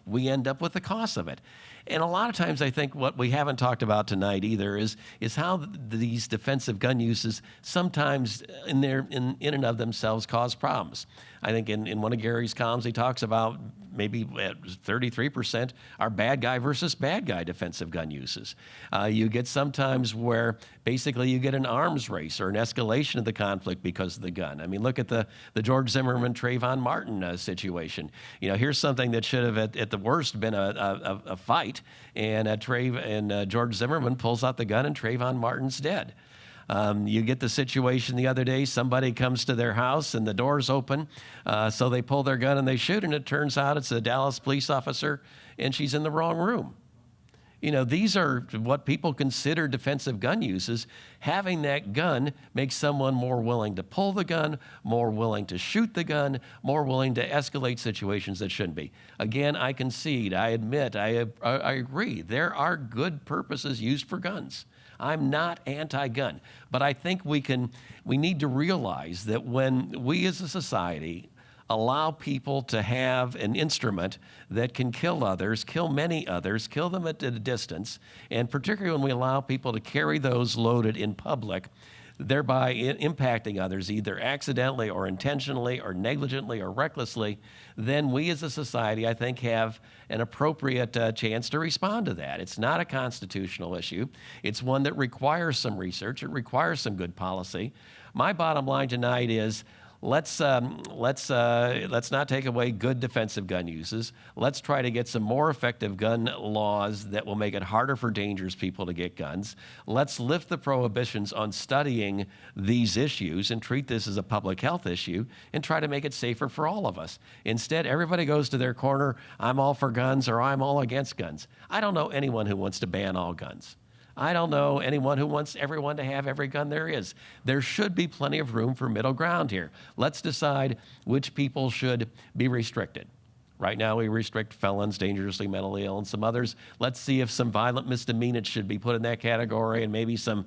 we end up with the cost of it. And a lot of times I think what we haven't talked about tonight either is how these defensive gun uses sometimes in and of themselves cause problems. I think in one of Gary's columns he talks about maybe 33% are bad guy versus bad guy defensive gun uses. You get sometimes where basically you get an arms race or an escalation of the conflict because of the gun. I mean, look at the George Zimmerman, Trayvon Martin situation. Here's something that should have at the worst been a fight, and George Zimmerman pulls out the gun and Trayvon Martin's dead. You get the situation the other day, somebody comes to their house and the door's open, so they pull their gun and they shoot, and it turns out it's a Dallas police officer and she's in the wrong room. These are what people consider defensive gun uses. Having that gun makes someone more willing to pull the gun, more willing to shoot the gun, more willing to escalate situations that shouldn't be. Again, I concede, I admit, I agree. There are good purposes used for guns. I'm not anti-gun, but I think we need to realize that when we as a society allow people to have an instrument that can kill others, kill many others, kill them at a distance, and particularly when we allow people to carry those loaded in public, thereby impacting others either accidentally or intentionally or negligently or recklessly, then we as a society, I think, have an appropriate chance to respond to that. It's not a constitutional issue. It's one that requires some research. It requires some good policy. My bottom line tonight is let's not take away good defensive gun uses. Let's try to get some more effective gun laws that will make it harder for dangerous people to get guns. Let's lift the prohibitions on studying these issues and treat this as a public health issue and try to make it safer for all of us. Instead, everybody goes to their corner, I'm all for guns or I'm all against guns. I don't know anyone who wants to ban all guns. I don't know anyone who wants everyone to have every gun there is. There should be plenty of room for middle ground here. Let's decide which people should be restricted. Right now, we restrict felons, dangerously mentally ill, and some others. Let's see if some violent misdemeanors should be put in that category, and maybe some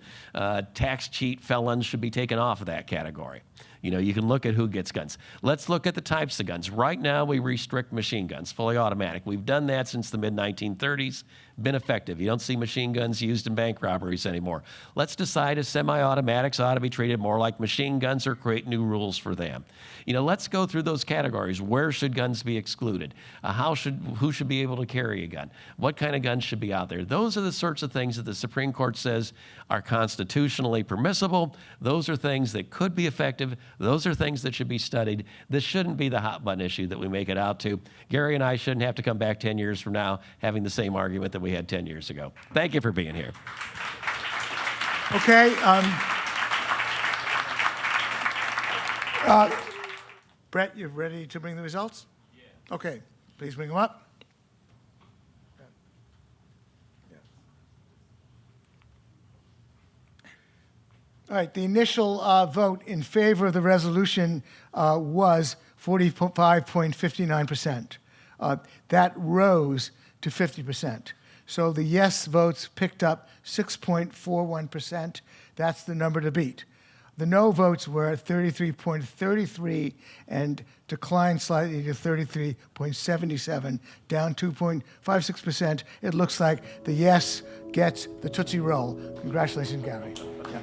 tax cheat felons should be taken off of that category. You can look at who gets guns. Let's look at the types of guns. Right now, we restrict machine guns, fully automatic. We've done that since the mid-1930s. Been effective. You don't see machine guns used in bank robberies anymore. Let's decide if semi-automatics ought to be treated more like machine guns or create new rules for them. Let's go through those categories. Where should guns be excluded? Who should be able to carry a gun? What kind of guns should be out there? Those are the sorts of things that the Supreme Court says are constitutionally permissible. Those are things that could be effective. Those are things that should be studied. This shouldn't be the hot button issue that we make it out to. Gary and I shouldn't have to come back 10 years from now having the same argument that we had 10 years ago. Thank you for being here. Okay. Brett, you ready to bring the results? Yeah. Okay. Please bring them up. All right, the initial vote in favor of the resolution was 45.59%. That rose to 50%. So the yes votes picked up 6.41%. That's the number to beat. The no votes were 33.33 and declined slightly to 33.77, down 2.56%. It looks like the yes gets the Tootsie Roll. Congratulations, Gary. Yeah.